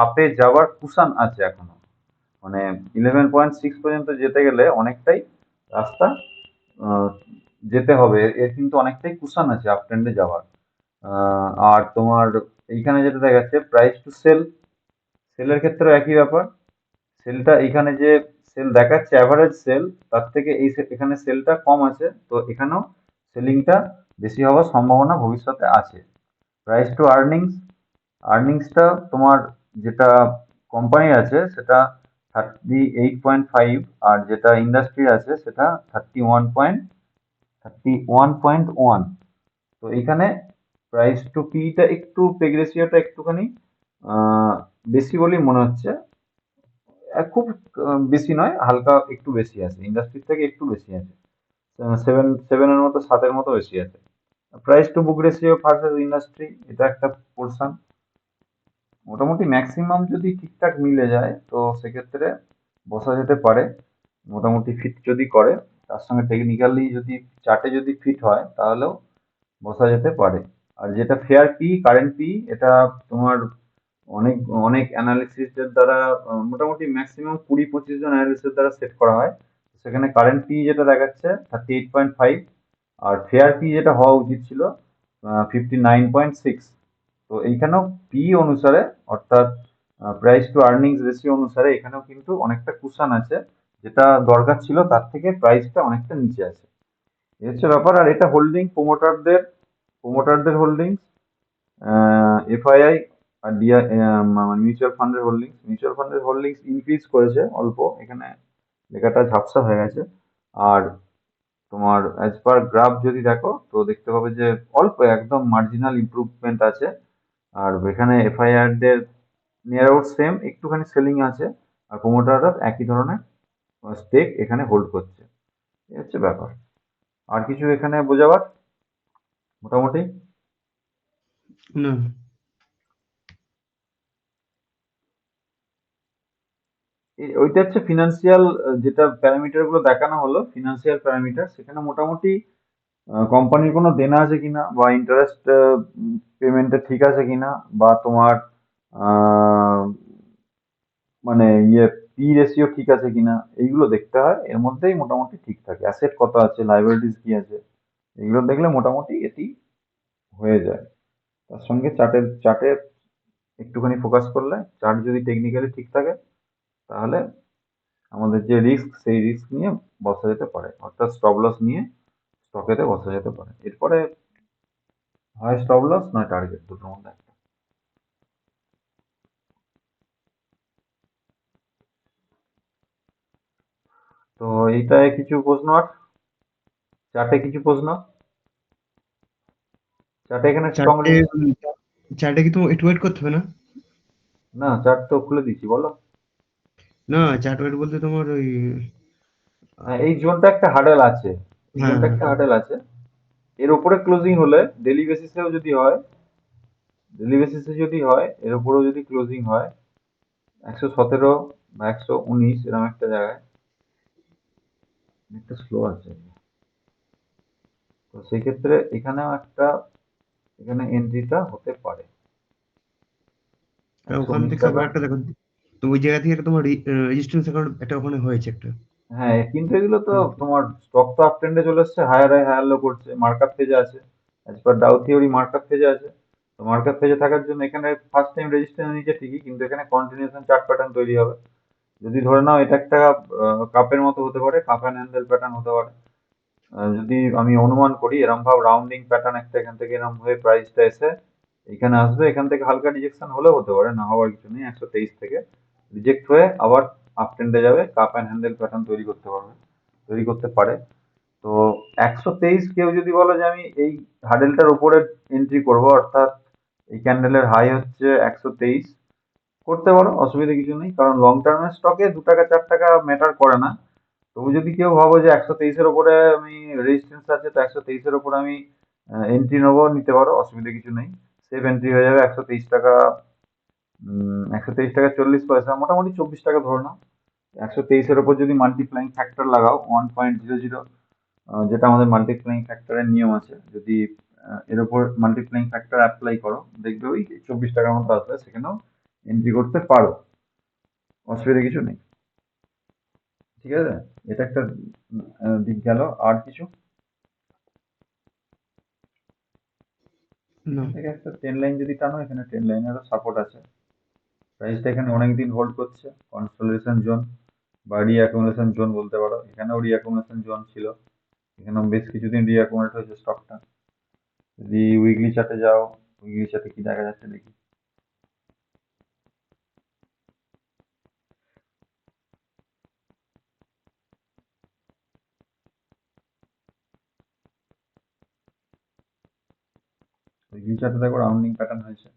আপে যাওয়ার কুশন আছে এখনো। মানে 11.6 পর্যন্ত যেতে গেলে অনেকটাই রাস্তা আহ, যেতে হবে, এর কিন্তু অনেকটাই কুশন আছে আপ ট্রেন্ডে যাওয়ার। আর তোমার এইখানে যেটা দেখাচ্ছে প্রাইস টু সেল, সেলের ক্ষেত্রেও একই ব্যাপার। সেলটা এখানে যে সেল দেখাচ্ছে অ্যাভারেজ সেল, তার থেকে এখানে সেলটা কম আছে, তো এখানেও সেলিংটা বেশি হওয়ার সম্ভাবনা ভবিষ্যতে আছে। প্রাইস টু আর্নিংস, আর্নিংসটা তোমার যেটা কোম্পানি আছে সেটা 38.5, আর যেটা ইন্ডাস্ট্রি আছে সেটা 31.1। তো এখানে প্রাইস টু পিটা একটু, পেগ রেশিওটা একটুখানি আহ, বেশি বলেই মনে হচ্ছে। খুব বেশি নয়, হালকা একটু বেশি আছে, ইন্ডাস্ট্রির থেকে একটু বেশি আছে। সেভেন সেভেনের মতো, সাতের মতো বেশি আছে। Price to book ratio versus industry, এটা একটা পোর্শন। মোটামুটি ম্যাক্সিমাম যদি ঠিকঠাক মিলে যায় তো সেক্ষেত্রে বসা যেতে পারে। মোটামুটি ফিট যদি করে, তার সঙ্গে টেকনিক্যালি যদি চার্টে যদি ফিট হয় তাহলেও বসা যেতে পারে। আর যেটা ফেয়ার পি, কারেন্ট পি, এটা তোমার অনেক অনেক অ্যানালিসিসের দ্বারা মোটামুটি ম্যাক্সিমাম 20-25 জন অ্যানালিসিসের দ্বারা সেট করা হয়। সেখানে কারেন্ট পি যেটা দেখাচ্ছে 38.5, আর ফেয়ার পি যেটা হওয়া উচিত ছিল 59.6। তো এইখানেও পি অনুসারে, অর্থাৎ প্রাইস টু আর্নিংস রেশিও অনুসারে এখানেও কিন্তু অনেকটা কুশন আছে, যেটা দরকার ছিল তার থেকে প্রাইসটা অনেকটা নিচে আছে। এই হচ্ছে ব্যাপার। আর এটা হোল্ডিং প্রোমোটারদের হোল্ডিং, এফআইআই আর ডিআই, মানে মিউচুয়াল ফান্ডের হোল্ডিংস ইনক্রিজ করেছে অল্প, এখানে লেখাটা ঝাপসা হয়ে গেছে। আর তোমার অ্যাজ পার গ্রাফ যদি দেখো তো দেখতে পাবে যে অল্প একদম মার্জিনাল ইমপ্রুভমেন্ট আছে। আর এখানে FIR there near about same, একটুখানি সেলিং আছে। আর প্রোমোটাররা একই ধরনের স্টেক এখানে হোল্ড করছে। এই হচ্ছে ব্যাপার। আর কিছু এখানে বোঝাবার মোটামুটি? না। ওইটা হচ্ছে ফিনান্সিয়াল, যেটা প্যারামিটার গুলো দেখানো হলো ফিনান্সিয়াল প্যারামিটার, সেখানে মোটামুটি কোম্পানির কোনো দেনা আছে কিনা, বা ইন্টারেস্ট পেমেন্টে ঠিক আছে কিনা, বা তোমার আহ, মানে পি রেশিও ঠিক আছে কিনা, এইগুলো দেখতে হয়। এর মধ্যেই মোটামুটি ঠিক থাকে, অ্যাসেট কত আছে, লাইবিলিটিস কি আছে, এগুলো দেখলে মোটামুটি এটি হয়ে যায়। তার সঙ্গে চার্টে একটুখানি ফোকাস করলে, চার্ট যদি টেকনিক্যালি ঠিক থাকে, তাহলে আমাদের যে রিস্ক, সেই রিস্ক নিয়ে বসা যেতে পারে, অর্থাৎ স্টপ লস নিয়ে স্টকেতে বসা যেতে পারে। এরপরে হয় স্টপ লস নয় টার্গেট, দুটোর মধ্যে একটা। তো এইটায় কিছু প্রশ্ন, আর চার্টে কিছু প্রশ্ন, চার্টে এখানে স্ট্রং চারটে রেজিস্ট। চারটে কি তোমার একটু ওয়েট করতে হবে না? না, চার্ট তো খুলে দিচ্ছি, বলো। না, চার্ট ওয়েট বলতে তোমার ওই হ্যাঁ, এই জোনটা একটা হার্ডেল আছে, এই হ্যাঁ, জোনটা হ্যাঁ, একটা হার্ডেল আছে। এর উপরে ক্লোজিং হলে, ডেলি বেসিসেও যদি হয়, ডেলি বেসিসে যদি হয়, এর উপরেও যদি ক্লোজিং হয় 117 বা 119 এরকম একটা জায়গায়, একটা স্লো আছে, তো সেই ক্ষেত্রে এখানেও একটা, এখানে এন্ট্রিটা হতে পারে আর একশো ওখান উনিশ থেকে টাকা আবার একটা দেখো, তো ওই জায়গা থেকে একটা তোমার রেজিস্ট্যান্স অ্যাকাউন্ট একটা ওখানে হয়েছে একটা। হ্যাঁ, কিন্তু এগুলো তো হুম, তোমার স্টক তো আপ ট্রেন্ডে চলে এসছে, হায়ার হাই হায়ার লো করছে, মার্কআপ ফেজে আছে। As per Dow theory markup ফেজে আছে। তো মার্কআপ ফেজে থাকার জন্য এখানে ফার্স্ট টাইম রেজিস্ট্যান্স নিচে ঠিকই, কিন্তু এখানে কন্টিনিউশন চার্ট প্যাটার্ন তৈরি হবে। যদি ধরে নাও এটা একটা কাপের মতো হতে পারে, কাপ অ্যান্ড হ্যান্ডেল প্যাটার্ন হতে পারে। যদি আমি অনুমান করি, এরম ভাব রাউন্ডিং প্যাটার্ন একটা এখান থেকে এরম হয়ে প্রাইসটা এসে এখানে আসবে, এখান থেকে হালকা রিজেকশন হলেও হতে পারে, না হওয়ার কিছু নেই। 123 থেকে রিজেক্ট হয়ে আবার আপ ট্রেন্ডে যাবে, কাপ অ্যান্ড হ্যান্ডেল প্যাটার্ন তৈরি করতে পারে। তো 123 কেউ যদি বলে যে আমি এই হার্ডেলটার উপরে এন্ট্রি করব, অর্থাৎ এই ক্যান্ডেলের হাই হচ্ছে 123, করতে পারো, অসুবিধা কিছু নেই। কারণ লং টার্মের স্টকে 2 টাকা 4 টাকা ম্যাটার করে না। তবু যদি কেউ ভাবো যে 123-এর ওপরে আমি রেজিস্ট্যান্স আছে, তো 123-এর ওপরে আমি এন্ট্রি নেবো, নিতে পারো, অসুবিধা কিছু নেই। সেফ এন্ট্রি হয়ে যাবে 123 টাকা, 123 টাকা 40 পয়সা, মোটামুটি 24 টাকা ধরে নাও। 123-এর ওপর যদি মাল্টিপ্লাইং ফ্যাক্টর লাগাও 1.00, যেটা আমাদের মাল্টিপ্লাইং ফ্যাক্টরের নিয়ম আছে, যদি এর উপর মাল্টিপ্লাইং ফ্যাক্টর অ্যাপ্লাই করো, দেখবে ওই 24 টাকার মতো আসবে, সেখানেও এন্ট্রি করতে পারো, অসুবিধা কিছু নেই। ঠিক আছে, এটা একটা দিক গেল। আর কিছু? না। এখান থেকে একটা ট্রেন লাইন যদি টানো, এখানে ট্রেন লাইনেরও সাপোর্ট আছে। প্রাইসটা এখানে অনেকদিন হোল্ড করছে, কনসোলিডেশন জোন বা রিঅ্যাকুমুলেশন জোন বলতে পারো। এখানেও রিঅ্যাকুমুলেশন জোন ছিল, এখানেও বেশ কিছুদিন রিঅ্যাকুমুলেট হয়েছে স্টকটা। যদি উইকলি চার্টে যাও, উইকলি চার্টে কি দেখা যাচ্ছে দেখি। উইকলি চার্টে দেখো রাউন্ডিং প্যাটার্ন হয়েছে।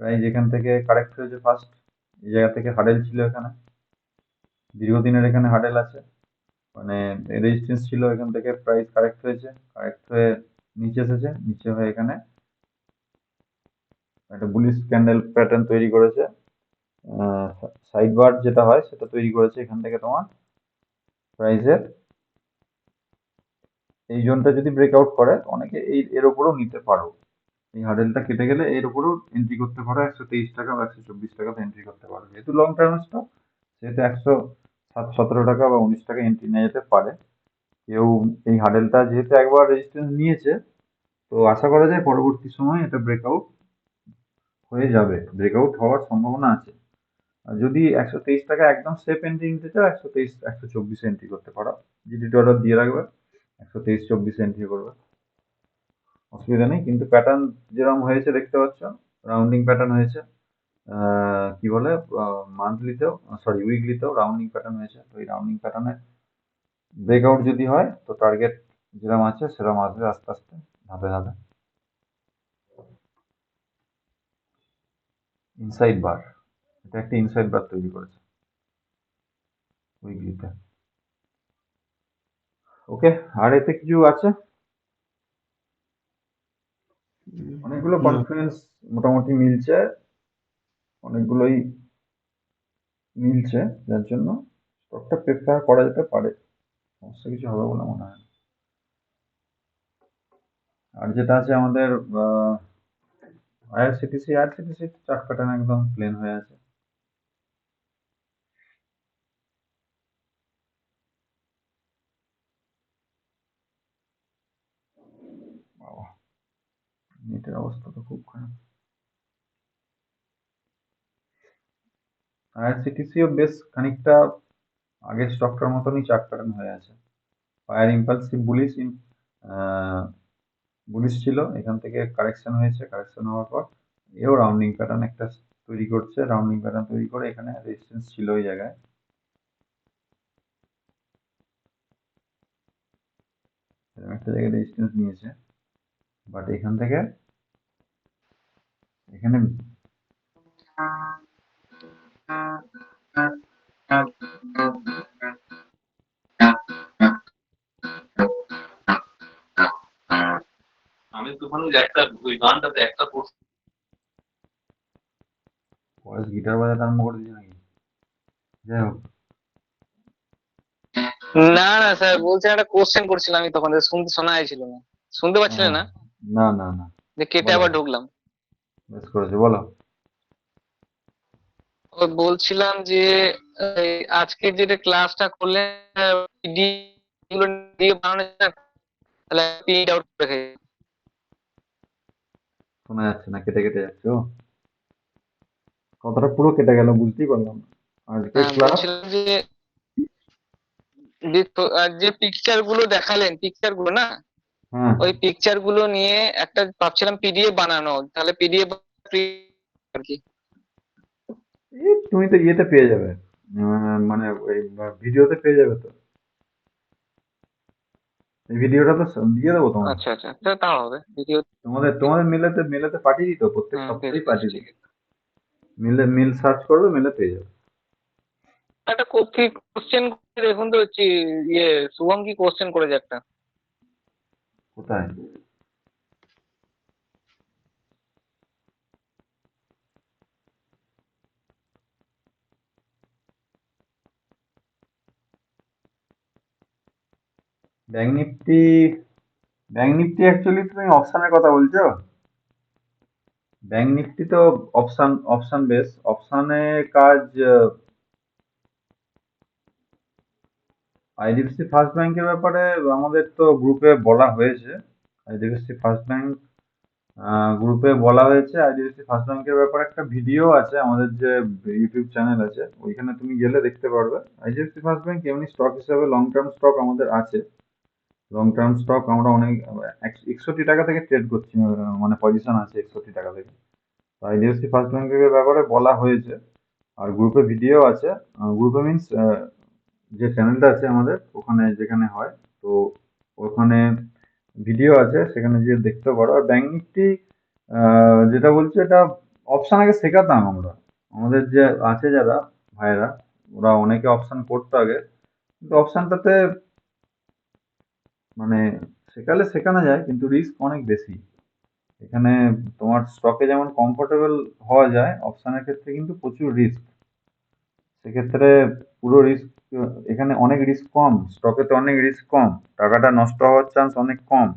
প্রাইস এখান থেকে কারেক্ট হয়েছে ফার্স্ট, এই জায়গা থেকে হার্ডেল ছিল, এখানে দীর্ঘদিনের এখানে হার্ডেল আছে, মানে রেজিস্ট্যান্স ছিল, এখান থেকে প্রাইস কারেক্ট হয়েছে, কারেক্ট হয়ে নিচে এসেছে, নিচে হয়ে এখানে একটা বুলিশ ক্যান্ডেল প্যাটার্ন তৈরি করেছে, সাইড বার যেটা হয় সেটা তৈরি করেছে। এখান থেকে তোমার প্রাইসের এই জোনটা যদি ব্রেকআউট করে অনেকে এর উপরেও নিতে পারো, এই হার্ডেলটা কেটে গেলে এর উপরেও এন্ট্রি করতে পারো, 123 টাকা বা 124 টাকাতে এন্ট্রি করতে পারো। যেহেতু লং টার্ম স্টক সেহেতু 117 টাকা বা 19 টাকা এন্ট্রি নেওয়া যেতে পারে। কেউ এই হার্ডেলটা যেহেতু একবার রেজিস্ট্যান্স নিয়েছে, তো আশা করা যায় পরবর্তী সময় এটা ব্রেকআউট হয়ে যাবে, ব্রেকআউট হওয়ার সম্ভাবনা আছে। আর যদি 123 টাকা একদম সেফ এন্ট্রি নিতে চাও, 124 এন্ট্রি করতে পারো, জিডিটি অর্ডার দিয়ে রাখবে, 123-24 এন্ট্রি করবে, অসুবিধা নেই। কিন্তু প্যাটার্ন যেরকম হয়েছে দেখতে পাচ্ছ, রাউন্ডিং প্যাটার্ন হয়েছে, কি বলে মান্থলিতেও, সরি উইকলিতেও রাউন্ডিং প্যাটার্ন হয়েছে। তো এই রাউন্ডিং প্যাটার্নে ব্রেকআউট যদি হয় তো টার্গেট যেরকম আছে সেরকম আসবে আস্তে আস্তে, ধাপে ধাপে। ইনসাইড বার, এটা একটা ইনসাইড বার তৈরি করেছে উইকলিতে। ওকে, আর এতে কিছু আছে? অনেকগুলো না কনফিডেন্স মোটামুটি মিলছে, অনেকগুলোই মিলছে, যার জন্য স্টকটা প্রেফার করা যেতে পারে, সমস্যা কিছু হবে বলে মনে হয় না। আর যেটা আছে আমাদের আইআরসিটিসি, আইআরসিটিসি চার্ট প্যাটার্ন একদম প্লেন হয়ে আছে। বাবা, নেটের অবস্থা তো খুব খারাপ। আইআরসিটিসিও বেশ খানিকটা আগের স্টকটার মতনই চার্ট প্যাটার্ন হয়ে আছে। ফায়ার ইম্পালসিভ বুলিশ ছিল, এখান থেকে কারেকশন হয়েছে, কারেকশন হওয়ার পর এও রাউন্ডিং প্যাটার্ন একটা তৈরি করছে, রাউন্ডিং প্যাটার্ন তৈরি করে এখানে রেজিস্ট্যান্স ছিল ওই জায়গায়, এরকম একটা জায়গায় রেজিস্ট্যান্স নিয়েছে, বাট এখান থেকে এখানে আমি তো ভালো একটা ওই গানটাতে একটা ভয়েস গিটার বাজাতে আরম্ভ করে দিয়েছে নাকি? যাই হোক, না না স্যার বলছেন একটা কোশ্চেন করছিলাম আমি তখন শুনতে শোনা যাচ্ছিল না, শুনতে পাচ্ছিলেন আহ, না? না না না, যে কেটে বলো, আবার ঢুকলাম। বেশ করেছো, বলো। ও বলছিলাম যে এই আজকে যেটা ক্লাসটা করলেন PD গুলো দিয়ে বানানো যায় না? তাহলে প্রিন্ট আউট করে রেখে দিই। শোনা যাচ্ছে না, কেটে কেটে যাচ্ছে। ও, কথাটা পুরো কেটে গেল, বুঝতেই পারলাম না। আজকে হ্যাঁ ক্লাস, বলছিলাম যে যে পিকচার গুলো দেখালেন, পিকচার গুলো না, হ্যাঁ, ওই পিকচার গুলো নিয়ে একটা ভাবছিলাম পিডিএফ বানানো, তাহলে পিডিএফ আর কি। তুমি তো ইয়েতে পেয়ে যাবে, মানে ওই ভিডিওতে পেয়ে যাবে তো, এই ভিডিওটা তো দিয়ে দেবো তোমাকে। আচ্ছা আচ্ছা, তাও হবে ভিডিও। তোমাদের তোমাদের মেলেতে মেলেতে পাঠিয়ে দিত, প্রত্যেক হ্যাঁ বেশ সপ্তাহেই বেশ পাঠিয়ে ঠিক দিই, আছে। মেল সার্চ করবে, মেলে পেয়ে যাবে। একটা কি কোশ্চেন দেখুন তো ইয়ে শুভম কি কোশ্চেন করেছে একটা। কোথায়? Bank Nifty, bank Nifty actually তুমি অপশনের কথা বলছো? ব্যাংক নিফটি তো অপশন, অপশন বেস, অপশনে কাজ আইডিএফসি ফার্স্ট ব্যাংকের ব্যাপারে আমাদের তো গ্রুপে বলা হয়েছে, আইডিএফসি ফার্স্ট ব্যাংক গ্রুপে বলা হয়েছে, আইডিএফসি ফার্স্ট ব্যাংকের ব্যাপারে একটা ভিডিও আছে আমাদের যে ইউটিউব চ্যানেল আছে, ওইখানে তুমি গেলে দেখতে পারবে। আইডিএফসি ফার্স্ট ব্যাংক এমনি স্টক হিসাবে লং টার্ম স্টক আমাদের আছে, লং টার্ম স্টক আমরা অনেক 61 টাকা থেকে ট্রেড করছি, মানে পজিশন আছে 61 টাকা থেকে। তো আইডিএফসি ফার্স্ট ব্যাংকের ব্যাপারে বলা হয়েছে, আর গ্রুপে ভিডিও আছে, গ্রুপে মিনস যে চ্যানেলটা আছে আমাদের ওখানে যেখানে হয়, তো ওখানে ভিডিও আছে, সেখানে গিয়ে দেখতে পারো। আর ব্যাংক নিফটি যেটা বলছে এটা অপশন আগে শেখাতাম আমরা, আমাদের যে আছে যারা ভাইরা, ওরা অনেকে অপশন করতো আগে, কিন্তু অপশনটাতে মানে শেখালে শেখানো যায় কিন্তু রিস্ক অনেক বেশি। এখানে তোমার স্টকে যেমন কমফোর্টেবল হওয়া যায়, অপশনের ক্ষেত্রে কিন্তু প্রচুর রিস্ক। সেক্ষেত্রে পুরো রিস্ক, এখানে অনেক রিস্ক কম, স্টকেতে অনেক রিস্ক কম, টাকাটা নষ্ট হওয়ার চান্স অনেক কম।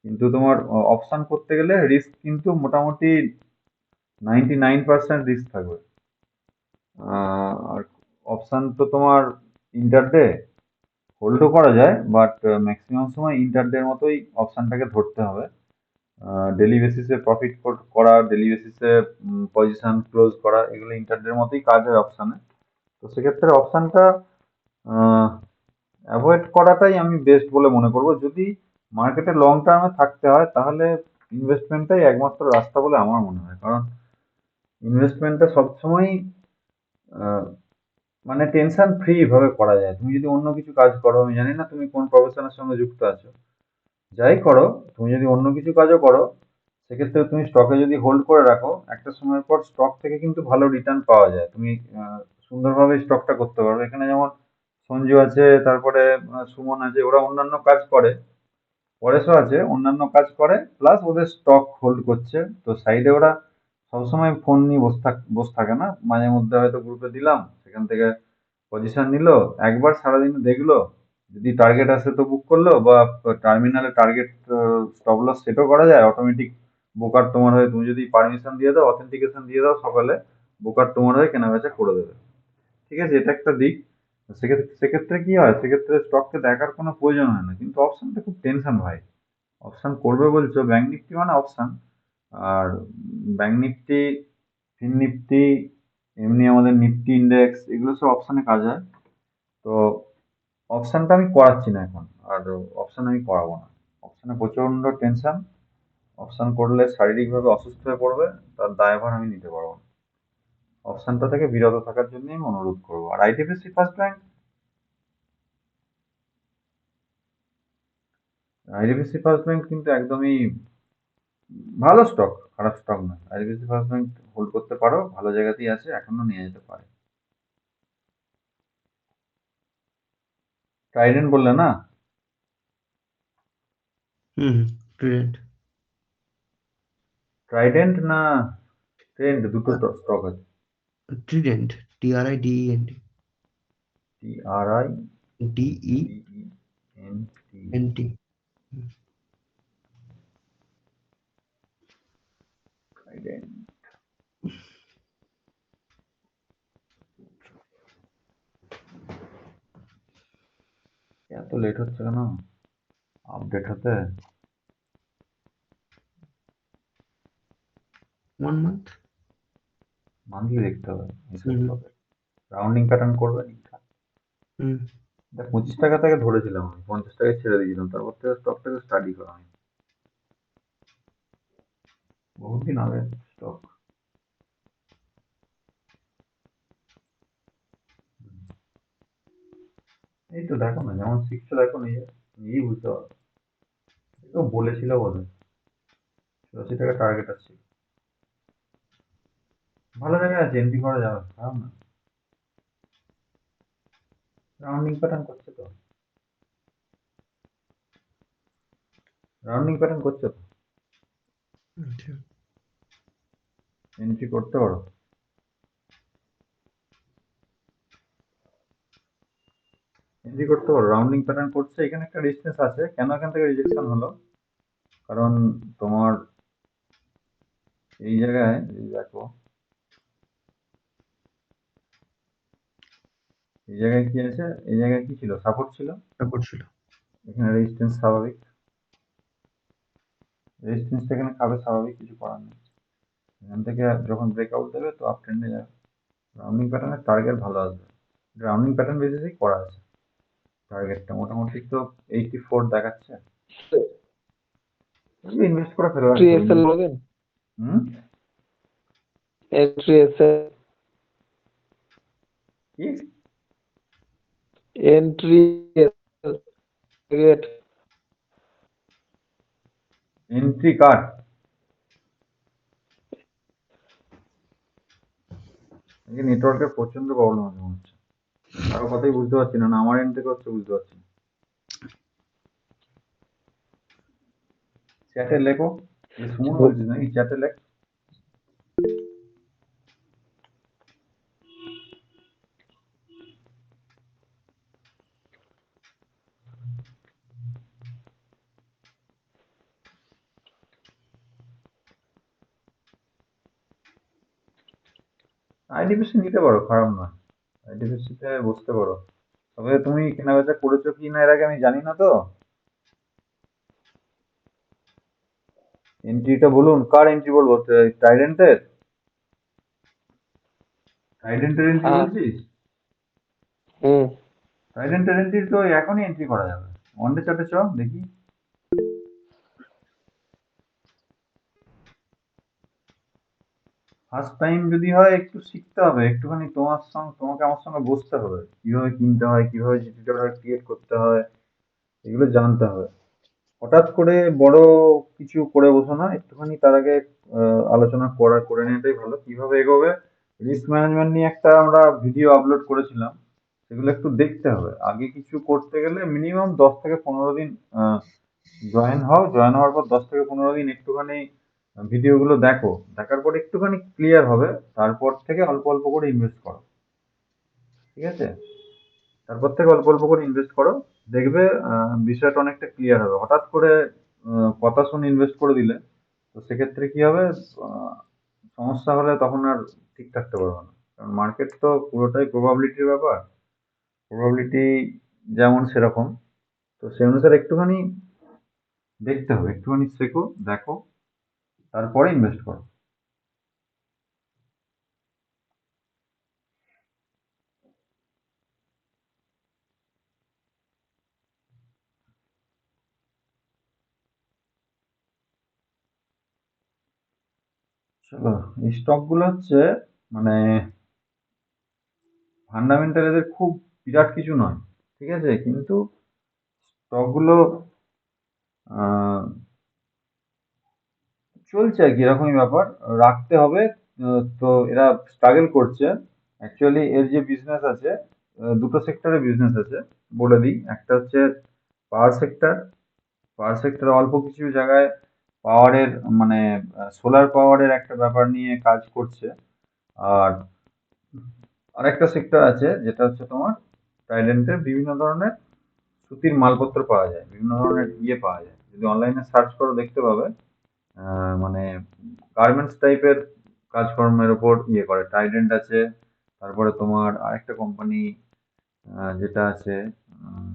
কিন্তু তোমার অপশন করতে গেলে রিস্ক কিন্তু মোটামুটি 99% রিস্ক থাকবে। আর অপশন তো তোমার ইন্টারডে হোল্ডও করা যায়, বাট ম্যাক্সিমাম সময় ইন্টারডের মতোই অপশনটাকে ধরতে হবে। ডেলি বেসিসে প্রফিট করা, ডেলি বেসিসে পজিশন ক্লোজ করা, এগুলো ইন্টারডের মতোই কাজ হয় অপশনে। তো সেক্ষেত্রে অপশনটা অ্যাভয়েড করাটাই আমি বেস্ট বলে মনে করব। যদি মার্কেটে লং টার্মে থাকতে হয় তাহলে ইনভেস্টমেন্টটাই একমাত্র রাস্তা বলে আমার মনে হয়। কারণ ইনভেস্টমেন্টটা সবসময়ই আহ, মানে টেনশন ফ্রি ভাবে করা যায়। তুমি যদি অন্য কিছু কাজ করো, আমি জানি না তুমি কোন প্রফেশনের সঙ্গে যুক্ত আছো, যাই করো, তুমি যদি অন্য কিছু কাজও করো, সেক্ষেত্রে তুমি স্টকে যদি হোল্ড করে রাখো, একটা সময়ের পর স্টক থেকে কিন্তু ভালো রিটার্ন পাওয়া যায়। তুমি সুন্দরভাবে স্টকটা করতে পারবে। এখানে যেমন সঞ্জু আছে, তারপরে সুমন আছে, ওরা অন্যান্য কাজ করে, পরেশও আছে, অন্যান্য কাজ করে, প্লাস ওদের স্টক হোল্ড করছে। তো সাইডে ওরা সবসময় ফোন নিয়ে বসে থাকে না, মাঝে মধ্যে হয়তো গ্রুপে দিলাম, সেখান থেকে পজিশন নিল, একবার সারাদিন দেখলো, যদি টার্গেট আসে তো বুক করলো, বা টার্মিনালে টার্গেট স্টপ লস সেটও করা যায় অটোমেটিক। ব্রোকার তোমার হয়ে, তুমি যদি পারমিশন দিয়ে দাও, অথেন্টিকেশন দিয়ে দাও সকালে, ব্রোকার তোমার হয়ে কেনাবেচা করে দেবে। ঠিক আছে, এটা একটা দিক। সেক্ষেত্রে সেক্ষেত্রে কি হয়, সেক্ষেত্রে স্টককে দেখার কোনো প্রয়োজন হয় না। কিন্তু অপশনটা খুব টেনশন ভাই। অপশন করবে বলছো, ব্যাংক নিফটি মানে অপশন। আর ব্যাংক নিফটি, ফিন নিফটি, এমনি আমাদের নিফটি ইন্ডেক্স, এগুলো সব অপশনে কাজ হয়। তো অপশনটা আমি করাচ্ছি না এখন, আর অপশন আমি করাবো না। অপশনে প্রচন্ড টেনশন, অপশন করলে শারীরিকভাবে অসুস্থ হয়ে পড়বে, তার দায়ভার আমি নিতে পারবো না। অপশনটা থেকে বিরত থাকার জন্য আমি অনুরোধ করবো। আর IDFC first bank, IDFC first bank কিন্তু একদমই ভালো স্টক, খারাপ স্টক নয়। আইডিএফসি ফার্স্ট ব্যাংক হোল্ড করতে পারো, ভালো জায়গাতেই আছে, এখনো নিয়ে যেতে পারে। ট্রাইডেন্ট বললে না? হুম, ট্রেন্ড। ট্রাইডেন্ট না ট্রেন্ড, দুটো স্টক আছে। ট্রিডেন্ট, TRIDENT, TRIDENT। DENT। ট্রাইডেন্ট। এত লেট হচ্ছে কেন আপডেট হতে? 1 month। মান্থলি দেখতে হবে এইসব হুম স্টকে। রাউন্ডিং প্যাটার্ন করবে ঠিকঠাক। হুম। দেখ, 25 টাকা থেকে ধরেছিলাম আমি, 50 টাকায় ছেড়ে দিয়েছিলাম, তারপর থেকে স্টকটাকে স্টাডি করা আমি, বহুদিন আগে স্টক। এই তো দেখো না, যেমন শিখছো দেখো, নিজেই বুঝতে পারো। তো বলেছিল বোধ হয় 80 টাকা টার্গেট আছে, ভালো জায়গায় আছে, এন্ট্রি করা যাবে, খারাপ না। রাউন্ডিং প্যাটার্ন করছে তো, রাউন্ডিং প্যাটার্ন করছে তো, আচ্ছা। এন্ট্রি করতে পারো। এন্ট্রি করতে পারো, রাউন্ডিং প্যাটার্ন করছে, এখানে একটা রেজিস্ট্যান্স আছে। কেন এখান থেকে রিজেকশন হলো? কারণ তোমার এই জায়গায়, এই দেখো, এই জায়গায় কি আছে, এই জায়গায় কি ছিল, সাপোর্ট ছিল, তারপর ছিল। এখানে রেজিস্ট্যান্স স্বাভাবিক, রেজিস্ট্যান্সটা এখানে খাবে স্বাভাবিক, কিছু করার নেই। এখান থেকে যখন ব্রেকআউট দেবে তো আপ ট্রেন্ডে যাবে। রাউন্ডিং প্যাটার্নের টার্গেট ভালো আসবে, রাউন্ডিং প্যাটার্ন বেসিসেই করা আছে। টার্গেটটা মোটামুটি তো 84 দেখাচ্ছে, ইনভেস্ট করে ফেলো আর এন্ট্রি কি। এসএল বলবেন? হুম, এন্ট্রি এসএল, কি এন্ট্রি টার্গেট। Entry card? এই নেটওয়ার্কের প্রচন্ড প্রবলেম আছে মনে হচ্ছে। কারো কথাই বুঝতে পারছি না, না আমার এন্ড থেকে হচ্ছে বুঝতে পারছি না। চ্যাটে লেখো, সুমন বলছিস নাকি? চ্যাটে লেখ। আইডিপিসি নিতে পারো, খারাপ নয়। আইডিপিসিতে বসতে পারো। তবে তুমি কেনাবেচা করেছো কি না এর আগে আমি জানি না তো। এন্ট্রিটা বলুন, কার এন্ট্রি বলবো? ট্রাইডেন্টের? ট্রাইডেন্টের এন্ট্রি হ্যাঁ। বলছিস? হুম। ট্রাইডেন্টের এন্ট্রি তো এখনই এন্ট্রি করা যাবে। ওয়ানডে চার্টে চ দেখি। ফার্স্ট টাইম যদি হয় একটু শিখতে হবে, একটুখানি তোমাকে আমার সঙ্গে বসতে হবে, কিভাবে কিনতে হয়, কিভাবে জিটিটা ক্রিয়েট করতে হয়, এগুলো জানতে হবে। হঠাৎ করে বড় কিছু করে বসো না, একটুখানি তার আগে আলোচনা করে নেওয়াটাই ভালো, কিভাবে এগোবে। রিস্ক ম্যানেজমেন্ট নিয়ে একটা আমরা ভিডিও আপলোড করেছিলাম, সেগুলো একটু দেখতে হবে। আগে কিছু করতে গেলে মিনিমাম 10 থেকে 15 দিন জয়েন হওয়ার পর 10 থেকে 15 দিন একটুখানি ভিডিওগুলো দেখো, দেখার পর একটুখানি ক্লিয়ার হবে, তারপর থেকে অল্প অল্প করে ইনভেস্ট করো। ঠিক আছে? তারপর থেকে অল্প অল্প করে ইনভেস্ট করো, দেখবে বিষয়টা অনেকটা ক্লিয়ার হবে। হঠাৎ করে কথা শুনে ইনভেস্ট করে দিলে তো সেক্ষেত্রে কি হবে, আহ, সমস্যা হলে তখন আর ঠিক থাকতে পারবে না। কারণ মার্কেট তো পুরোটাই প্রবাবিলিটির ব্যাপার, প্রবাবিলিটি যেমন সেরকম। তো সেই অনুসারে একটুখানি দেখতে হবে, একটুখানি শেখো, দেখো, তারপরে ইনভেস্ট করো। চলো, এই স্টক গুলো হচ্ছে মানে ফান্ডামেন্টাল এদের খুব বিরাট কিছু নয়, ঠিক আছে, কিন্তু স্টক গুলো আহ, চলছে আর কি, এরকমই ব্যাপার, রাখতে হবে। তো এরা স্ট্রাগল করছে। অ্যাকচুয়ালি এর যে বিজনেস আছে, দুটো সেক্টরে বিজনেস আছে বলে দিই। একটা হচ্ছে পাওয়ার সেক্টর। পাওয়ার সেক্টরে অল্প কিছু জায়গায় পাওয়ারের মানে সোলার পাওয়ারের একটা ব্যাপার নিয়ে কাজ করছে। আর আরেকটা সেক্টর আছে যেটা হচ্ছে তোমার ট্রাইডেন্টের বিভিন্ন ধরনের সুতির মালপত্র পাওয়া যায়, বিভিন্ন ধরনের পাওয়া যায়, যদি অনলাইনে সার্চ করো দেখতে পাবে। মানে গার্মেন্টস টাইপের কাজকর্মের উপর করে, ট্রাইডেন্ট আছে। তারপরে তোমার আরেকটা কোম্পানি যেটা আছে, উম,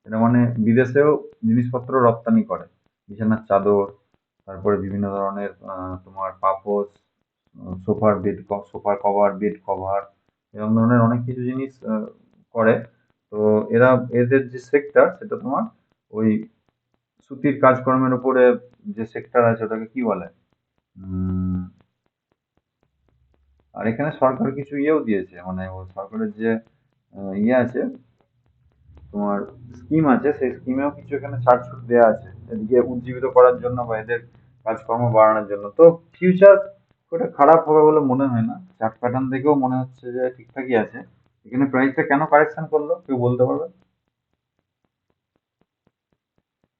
এটা মানে বিদেশেও জিনিসপত্র রপ্তানি করে, বিছানার চাদর, তারপরে বিভিন্ন ধরনের তোমার পাপোশ, সোফার বেড, সোফার কভার, বেড কভার, এরকম ধরনের অনেক কিছু জিনিস করে। তো এরা, এদের যে সেক্টর সেটা তোমার ওই সুতির কাজকর্মের উপরে যে সেক্টর আছে ওটাকে কি বলে, উম, আর এখানে সরকার কিছু দিয়েছে, মানে ও সরকারের যে আছে তোমার স্কিম আছে, সেই স্কিমেও কিছু এখানে ছাড় ছুট দেওয়া আছে এদিকে উজ্জীবিত করার জন্য বা এদের কাজকর্ম বাড়ানোর জন্য। তো ফিউচার ওটা খারাপ হবে বলে মনে হয় না, চার্ট প্যাটার্ন দেখেও মনে হচ্ছে যে ঠিকঠাকই আছে। এখানে প্রাইসটা কেন কারেকশন করলো কেউ বলতে পারবে?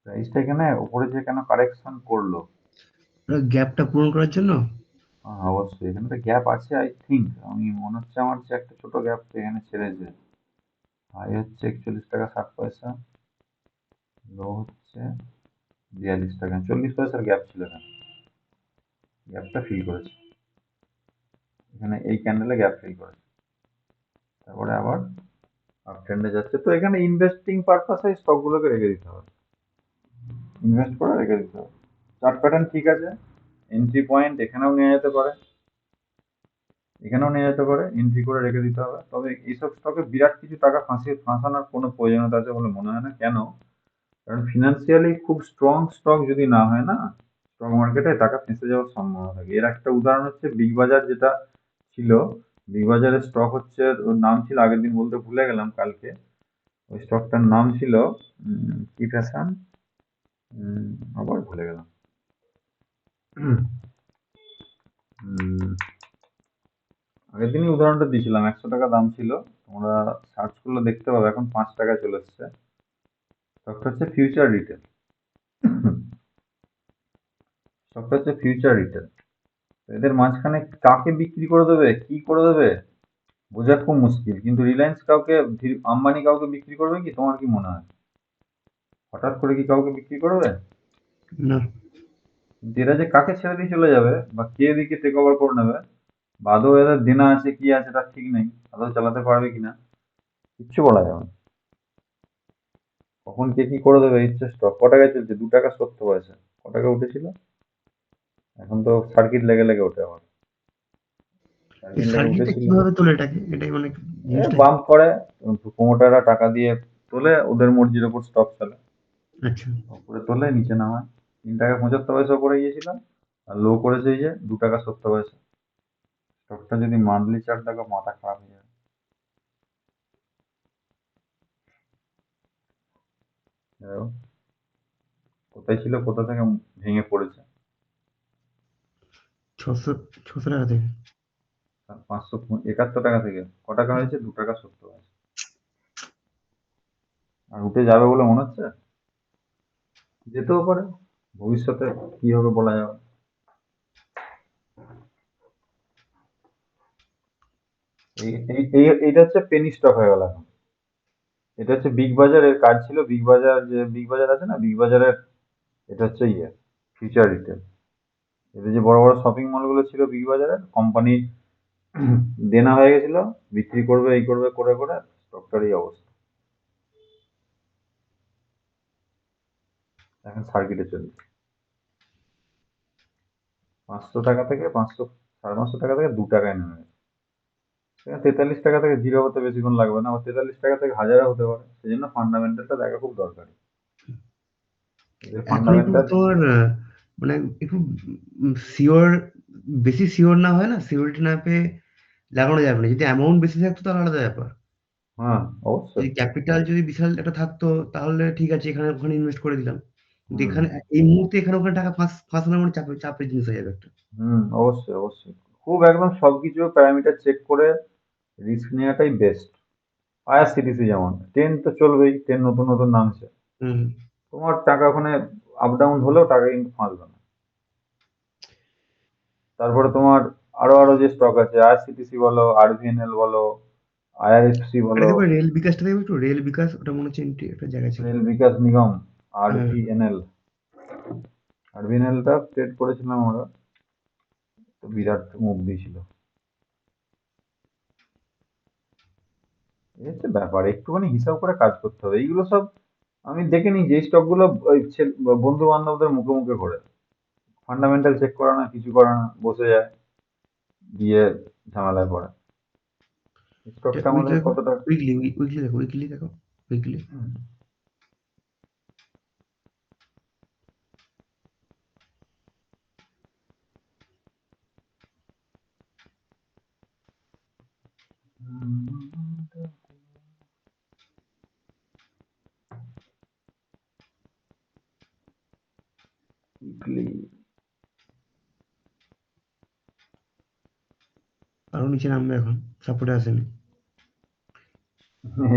প্রাইসটা এখানে উপরে যে কেন কারেকশন করলো? গ্যাপটা পূরণ করার জন্য। অবশ্যই এখানে তো গ্যাপ আছে, আই থিঙ্ক, আমি মনে হচ্ছে আমার যে একটা ছোট গ্যাপ এখানে ছেড়েছে। হাই হচ্ছে 41 টাকা 60 পয়সা, লো হচ্ছে 42 টাকা, 40 পয়সার গ্যাপ ছিল এখানে, গ্যাপটা ফিল করেছে এখানে, এই ক্যান্ডেলে গ্যাপ ফিল করেছে, তারপরে আবার আপ ট্রেন্ডে যাচ্ছে। তো এখানে ইনভেস্টিং পারপাসে স্টক গুলোকে রেখে দিতে হবে, ইনভেস্ট করে রেখে দিতে হবে। চার্ট প্যাটার্ন ঠিক আছে, এন্ট্রি পয়েন্ট এখানেও নেওয়া যেতে পারে, এখানেও নিয়ে যেতে পারে, এন্ট্রি করে রেখে দিতে হবে। তবে এইসব স্টকে বিরাট কিছু টাকা ফাঁসানোর কোনো প্রয়োজনীয়তা আছে বলে মনে হয় না। কেন? কারণ ফিনান্সিয়ালি খুব স্ট্রং স্টক যদি না হয় না, স্টক মার্কেটে টাকা ফেঁসে যাওয়ার সম্ভাবনা থাকে। এর একটা উদাহরণ হচ্ছে বিগ বাজার, যেটা ছিল। বিগ বাজারের স্টক হচ্ছে, ওর নাম ছিল, আগের দিন বলতে ভুলে গেলাম কালকে, ওই স্টকটার নাম ছিল কি ফ্যাশন, আবার ভুলে গেলাম। আগের দিনই উদাহরণটা দিয়েছিলাম, 100 টাকা দাম ছিল, তোমরা সার্চ করলে দেখতে পাবে এখন 5 টাকায় চলে এসছে। স্টকটা হচ্ছে ফিউচার রিটেল। স্টকটা হচ্ছে ফিউচার রিটেল। এদের মাঝখানে কাকে বিক্রি করে দেবে, কি করে দেবে, বোঝা খুব মুশকিল। কিন্তু রিলায়েন্স কাউকে, আম্বানি কাউকে বিক্রি করবে কি, তোমার কি মনে হয়? হঠাৎ করে কি কাউকে বিক্রি করবে? না। কিন্তু এরা যে কাকে ছেড়ে দিয়ে চলে যাবে বা কে এদিকে টেক ওভার করে নেবে, বা আদৌ এদের দেনা আছে কি আছে তার ঠিক নেই, আদৌ চালাতে পারবে কিনা কিচ্ছু বলা যাবে না। কখন কে কি করে দেবে ইচ্ছে। স্টক ক টাকায় চলছে? 2 টাকা 70 পয়সা। ক টাকা উঠেছিল? এখন তো সার্কিট লেগে লেগে ওঠে আবার। সার্কিট লেগে সার্কিটটা উঠেছিল, কিভাবে তোলে এটাকে, এটাই মানে জিনিসটা কি? বাম্প করে। প্রমোটাররা টাকা দিয়ে তোলে, ওদের মর্জির ওপর স্টক চলে। আচ্ছা, উপরে তোলে, নিচে নামায়। 3 টাকা 75 পয়সা উপরে গিয়েছিল, আর লো করেছে এই যে 2 টাকা 70 পয়সা। স্টকটা যদি মান্থলি চার্ট দেখো, মাথা খারাপ হয়ে যাবে। দেখো, কোথায় ছিল, কোথা থেকে ভেঙে পড়েছে। 600 টাকা থেকে। 571 টাকা থেকে ক টাকা হয়েছে? 2 টাকা 70 পয়সা। আর উঠে যাবে বলে মনে হচ্ছে? যেতেও পারে, ভবিষ্যতে কি হবে বলা যাবে না। এইটা হচ্ছে পেনি স্টক হয়ে গেল এখন। এটা হচ্ছে বিগ বাজার, এর কাজ ছিল বিগ বাজার, যে বিগ বাজার আছে না, বিগ বাজারের এটা হচ্ছে ফিউচার রিটেল। এদের যে বড় বড় শপিং মলগুলো ছিল বিগ বাজারের, কোম্পানি দেনা হয়ে গেছিল, বিক্রি করবে এই করবে করে করে স্টকটার এই অবস্থা। এখন সার্কিটে চলছে 500 টাকা থেকে 500 সাড়ে 500 টাকা থেকে 2 টাকায় নেমে গেছে। 43 টাকা থেকে জিরো হতে বেশিক্ষণ লাগবে না, আবার 43 টাকা থেকে হাজারে হতে পারে। সেই জন্য ফান্ডামেন্টালটা দেখা খুব দরকারি। এখন একটু ফান্ডামেন্টাল তোমার মানে একটু শিওর, বেশি শিওর না হয় না, সিওরিটি না পেয়ে লাগানো যাবে না। যদি অ্যামাউন্ট বেশি থাকতো তাহলে আলাদা ব্যাপার। হ্যাঁ, যদি অবশ্যই। ক্যাপিটাল যদি বিশাল একটা থাকতো তাহলে ঠিক আছে, এখানে ওখানে ইনভেস্ট করে দিলাম। কিন্তু হুম এখানে এই মুহূর্তে এখানে ওখানে টাকা ফাঁসানোর মানে চাপের জিনিস হয়ে যাবে একটা। অবশ্যই অবশ্যই। খুব একদম সবকিছু প্যারামিটার চেক করে রিস্ক নেওয়াটাই বেস্ট। আইআরসিটিসি যেমন, ট্রেন তো চলবেই, ট্রেন নতুন নতুন নামছে, হুম। তোমার টাকা ওখানে আপ ডাউন হলেও টাকা কিন্তু ফাঁসবে না। তারপরে তোমার আরো আরো যে স্টক আছে, আইআরসিটিসি বলো, আরভিএনএল বলো, আইআরএফসি এটা বলো, দেখবে রেল বিকাশটা দেখবে একটু, রেল বিকাশ ওটা মনে হচ্ছে একটা জায়গা ছিল। রেল বিকাশ নিগম, হ্যাঁ। আরভিএনএল। আরভিএনএলটা ট্রেড করেছিলাম আমরা, তো বিরাট মুভ দিয়েছিল। এই হচ্ছে ব্যাপার, একটুখানি হিসাব করে কাজ করতে হবে। এইগুলো সব আমি দেখে নিই যে স্টক গুলো বন্ধু বান্ধবদের মুখে মুখে ঘোরে, ফান্ডামেন্টাল চেক করে না, কিছু করে না, বসে যায়, দিয়ে ঝামেলায় পড়ে। স্টকটা উইকলি আমাদের দেখো, কতটা উইকলি দেখো, উইকলি দেখো, উইকলি। উইকলি আরো নিচে নামবে এখন, সাপোর্টে আসেনি।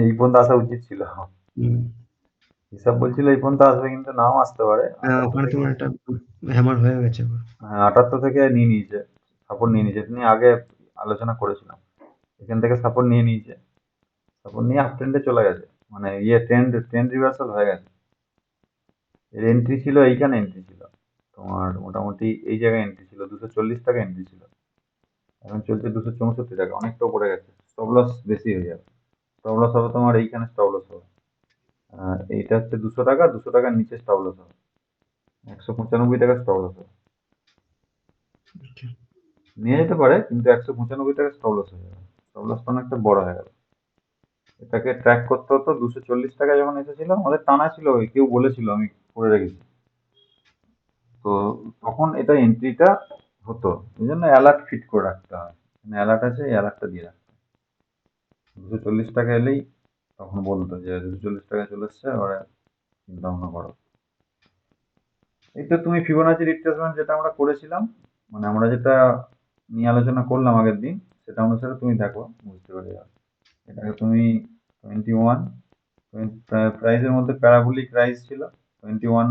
এই পর্যন্ত আসা উচিত ছিল। হুম। হিসাব বলছিল এই পর্যন্ত আসবে, কিন্তু নাও আসতে পারে। ওখানে তোমার একটা হ্যামার হয়ে গেছে এবার। 78 থেকে নিয়ে নিয়েছে, সাপোর্ট নিয়ে নিয়েছে, এটা নিয়ে আগে আলোচনা করেছিলাম। এখান থেকে সাপোর্ট নিয়ে নিয়েছে, সাপোর্ট নিয়ে আপ ট্রেন্ডে চলে গেছে, মানে ট্রেন্ড ট্রেন্ড রিভার্সাল হয়ে গেছে। এর এন্ট্রি ছিল, এইখানে এন্ট্রি ছিল তোমার মোটামুটি এই জায়গায় এন্ট্রি ছিল, 240 টাকা এন্ট্রি ছিল। এখন চলছে 264 টাকা, অনেকটা উপরে গেছে। স্টপ লস বেশি হয়ে যাবে। স্টপ লস হবে তোমার এইখানে, স্টপ লস হবে এইটা হচ্ছে 200 টাকা, 200 টাকার নিচে স্টপ লস হবে 195 টাকা স্টপ লস হবে। নিয়ে যেতে পারে, কিন্তু 195 টাকা স্টপ লস হয়ে যাবে। স্টপ লসটা অনেকটা বড় হয়ে গেল। এটাকে ট্র্যাক করতে হতো। 240 টাকা যখন এসেছিল, আমাদের টানা ছিল, ওই কেউ বলেছিল, আমি করে রেখেছি। তো তখন এটা এন্ট্রিটা হতো, এই জন্য অ্যালার্ট ফিট করে রাখতে হয়। অ্যালার্ট আছে, এই অ্যালার্টটা দিয়ে রাখতে হয়। 240 টাকা এলেই তখন বলতো যে 240 টাকা চলে এসছে, এবারে চিন্তা ভাবনা করো। এই তো তুমি ফিবোনাচি রিট্রেসমেন্ট যেটা আমরা করেছিলাম, মানে আমরা যেটা নিয়ে আলোচনা করলাম আগের দিন, সেটা অনুসারে তুমি দেখো, বুঝতে পেরে যাবে। এটাকে তুমি 21 প্রাইসের মধ্যে প্যারাবোলিক রাইজ ছিল, 21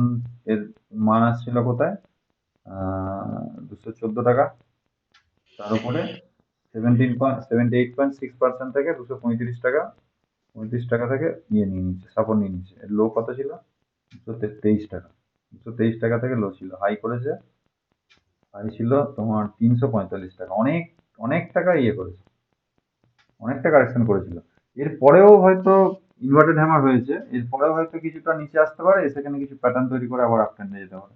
এর মান আসছিল কোথায়, 214 টাকা। তার উপরে 78.6% থেকে 235 টাকা, 29 টাকা থেকে নিয়ে নিচ্ছে, সাপোর্ট নিয়ে নিচ্ছে। এর লো কত ছিল? 223 টাকা। 223 টাকা থেকে লো ছিল, হাই করেছে, হাই ছিল তোমার 345 টাকা। অনেক অনেক টাকা ইয়ে করেছে, অনেকটা কারেকশন করেছিল। এরপরেও হয়তো ইনভার্টেড হ্যামার হয়েছে, এরপরেও হয়তো কিছুটা নিচে আসতে পারে, সেখানে কিছু প্যাটার্ন তৈরি করে আবার আপ ট্রেন্ডে যেতে পারে।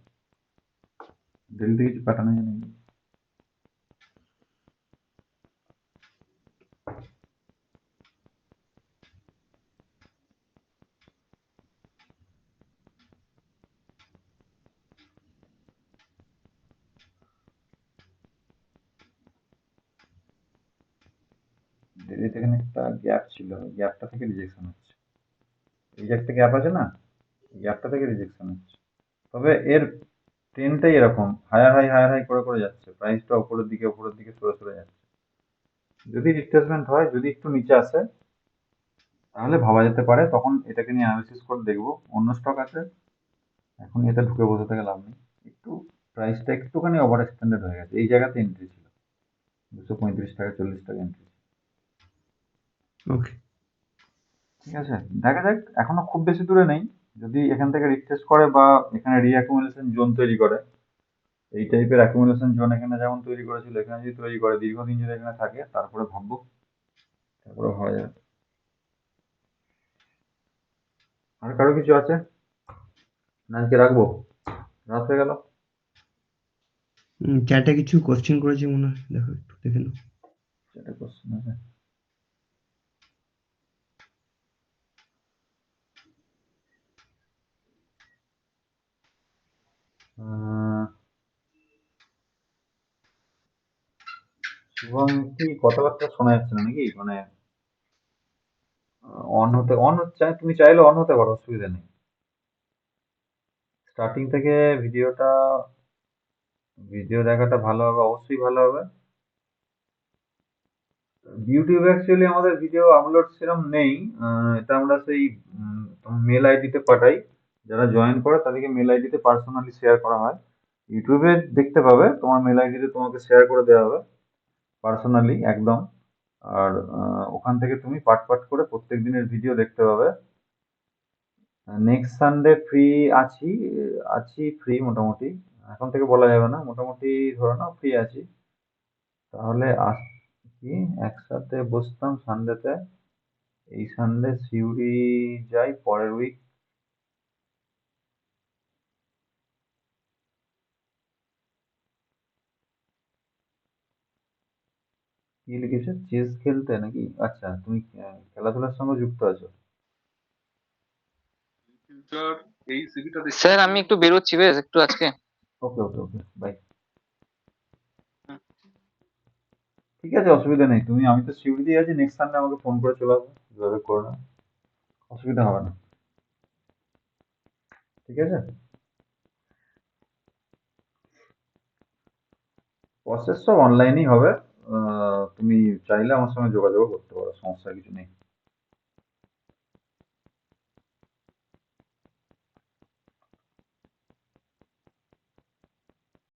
ডেলিতে কিছু প্যাটার্ন জানি। ডেলিতে এখানে একটা গ্যাপ ছিল, গ্যাপটা থেকে রিজেকশন হচ্ছে। এই যে একটা গ্যাপ আছে না, গ্যাপটা থেকে রিজেকশন হচ্ছে। তবে এর ট্রেনটাই এরকম, হায়ার হাই করে করে যাচ্ছে, প্রাইসটা উপরের দিকে সরে সরে যাচ্ছে। যদি রিট্রেসমেন্ট হয়, যদি একটু নিচে আসে, তাহলে ভাবা যেতে পারে, তখন এটাকে নিয়ে অ্যানালিসিস করে দেখবো। অন্য স্টক আছে, এখন এটা ঢুকে বসে থেকে লাভ নেই। একটু প্রাইসটা একটুখানি ওভার এক্সটেন্ডেড হয়ে গেছে, এই জায়গাতে এন্ট্রি ছিল 235 টাকা 40 টাকা এন্ট্রি। ওকে। ঠিক আছে, দেখা যাক, এখনো খুব বেশি দূরে নেই। যদি এখান থেকে রিট্রেস করে বা এখানে রিঅ্যাকুমুলেশন জোন তৈরি করে, এই টাইপের অ্যাকুমুলেশন জোন এখানে যেমন তৈরি করেছিল, এখানে যদি তৈরি করে দীর্ঘদিন যদি এখানে থাকে, তারপরে ভাববো, তারপরে হওয়া যাবে। আর কারো কিছু আছে? না আজকে রাখবো, রাত হয়ে গেল। চ্যাটে কিছু কোশ্চেন করেছে মনে হয়, দেখো একটু দেখে নাও। সেটা কোশ্চেন আছে। শুভম কি কথাবার্তা শোনা যাচ্ছে না নাকি? মানে অন হচ্ছে, তুমি চাইলে অন হতে পারো, অসুবিধা নেই। স্টার্টিং থেকে ভিডিও দেখাটা ভালো হবে, অবশ্যই ভালো হবে। ইউটিউবে অ্যাকচুয়ালি আমাদের ভিডিও আপলোড সেরকম নেই, এটা আমরা সেই মেল আইডিতে পাঠাই। যারা জয়েন করে তাদেরকে মেল আইডিতে পার্সোনালি শেয়ার করা হয়। ইউটিউবে দেখতে পাবে, তোমার মেল আইডিতে তোমাকে শেয়ার করে দেওয়া হবে পার্সোনালি একদম। আর ওখান থেকে তুমি পার্ট করে প্রত্যেক দিনের ভিডিও দেখতে পাবে। নেক্সট সানডে ফ্রি আছি ফ্রি মোটামুটি, এখন থেকে বলা যাবে না, মোটামুটি ধরে নাও ফ্রি আছি। তাহলে কি একসাথে বসতাম সানডেতে। এই সানডে সিউড়ি যাই পরের উইক। কি লিখেছো, চেস খেলতে নাকি? আচ্ছা, তুমি খেলাধুলার সঙ্গে যুক্ত আছো। স্যার আমি একটু বেরোচ্ছি, বেশ একটু আজকে। ওকে ওকে ওকে, বাই। ঠিক আছে, অসুবিধা নেই। আমি তো সিউড়িতেই আছি, নেক্সট সানডে আমাকে ফোন করে চলে আসবে, যেভাবে করো না, অসুবিধা হবে না। ঠিক আছে, প্রসেস সব অনলাইনেই হবে। তুমি চাইলে আমার সঙ্গে যোগাযোগ করতে পারো, সমস্যা কিছু নেই।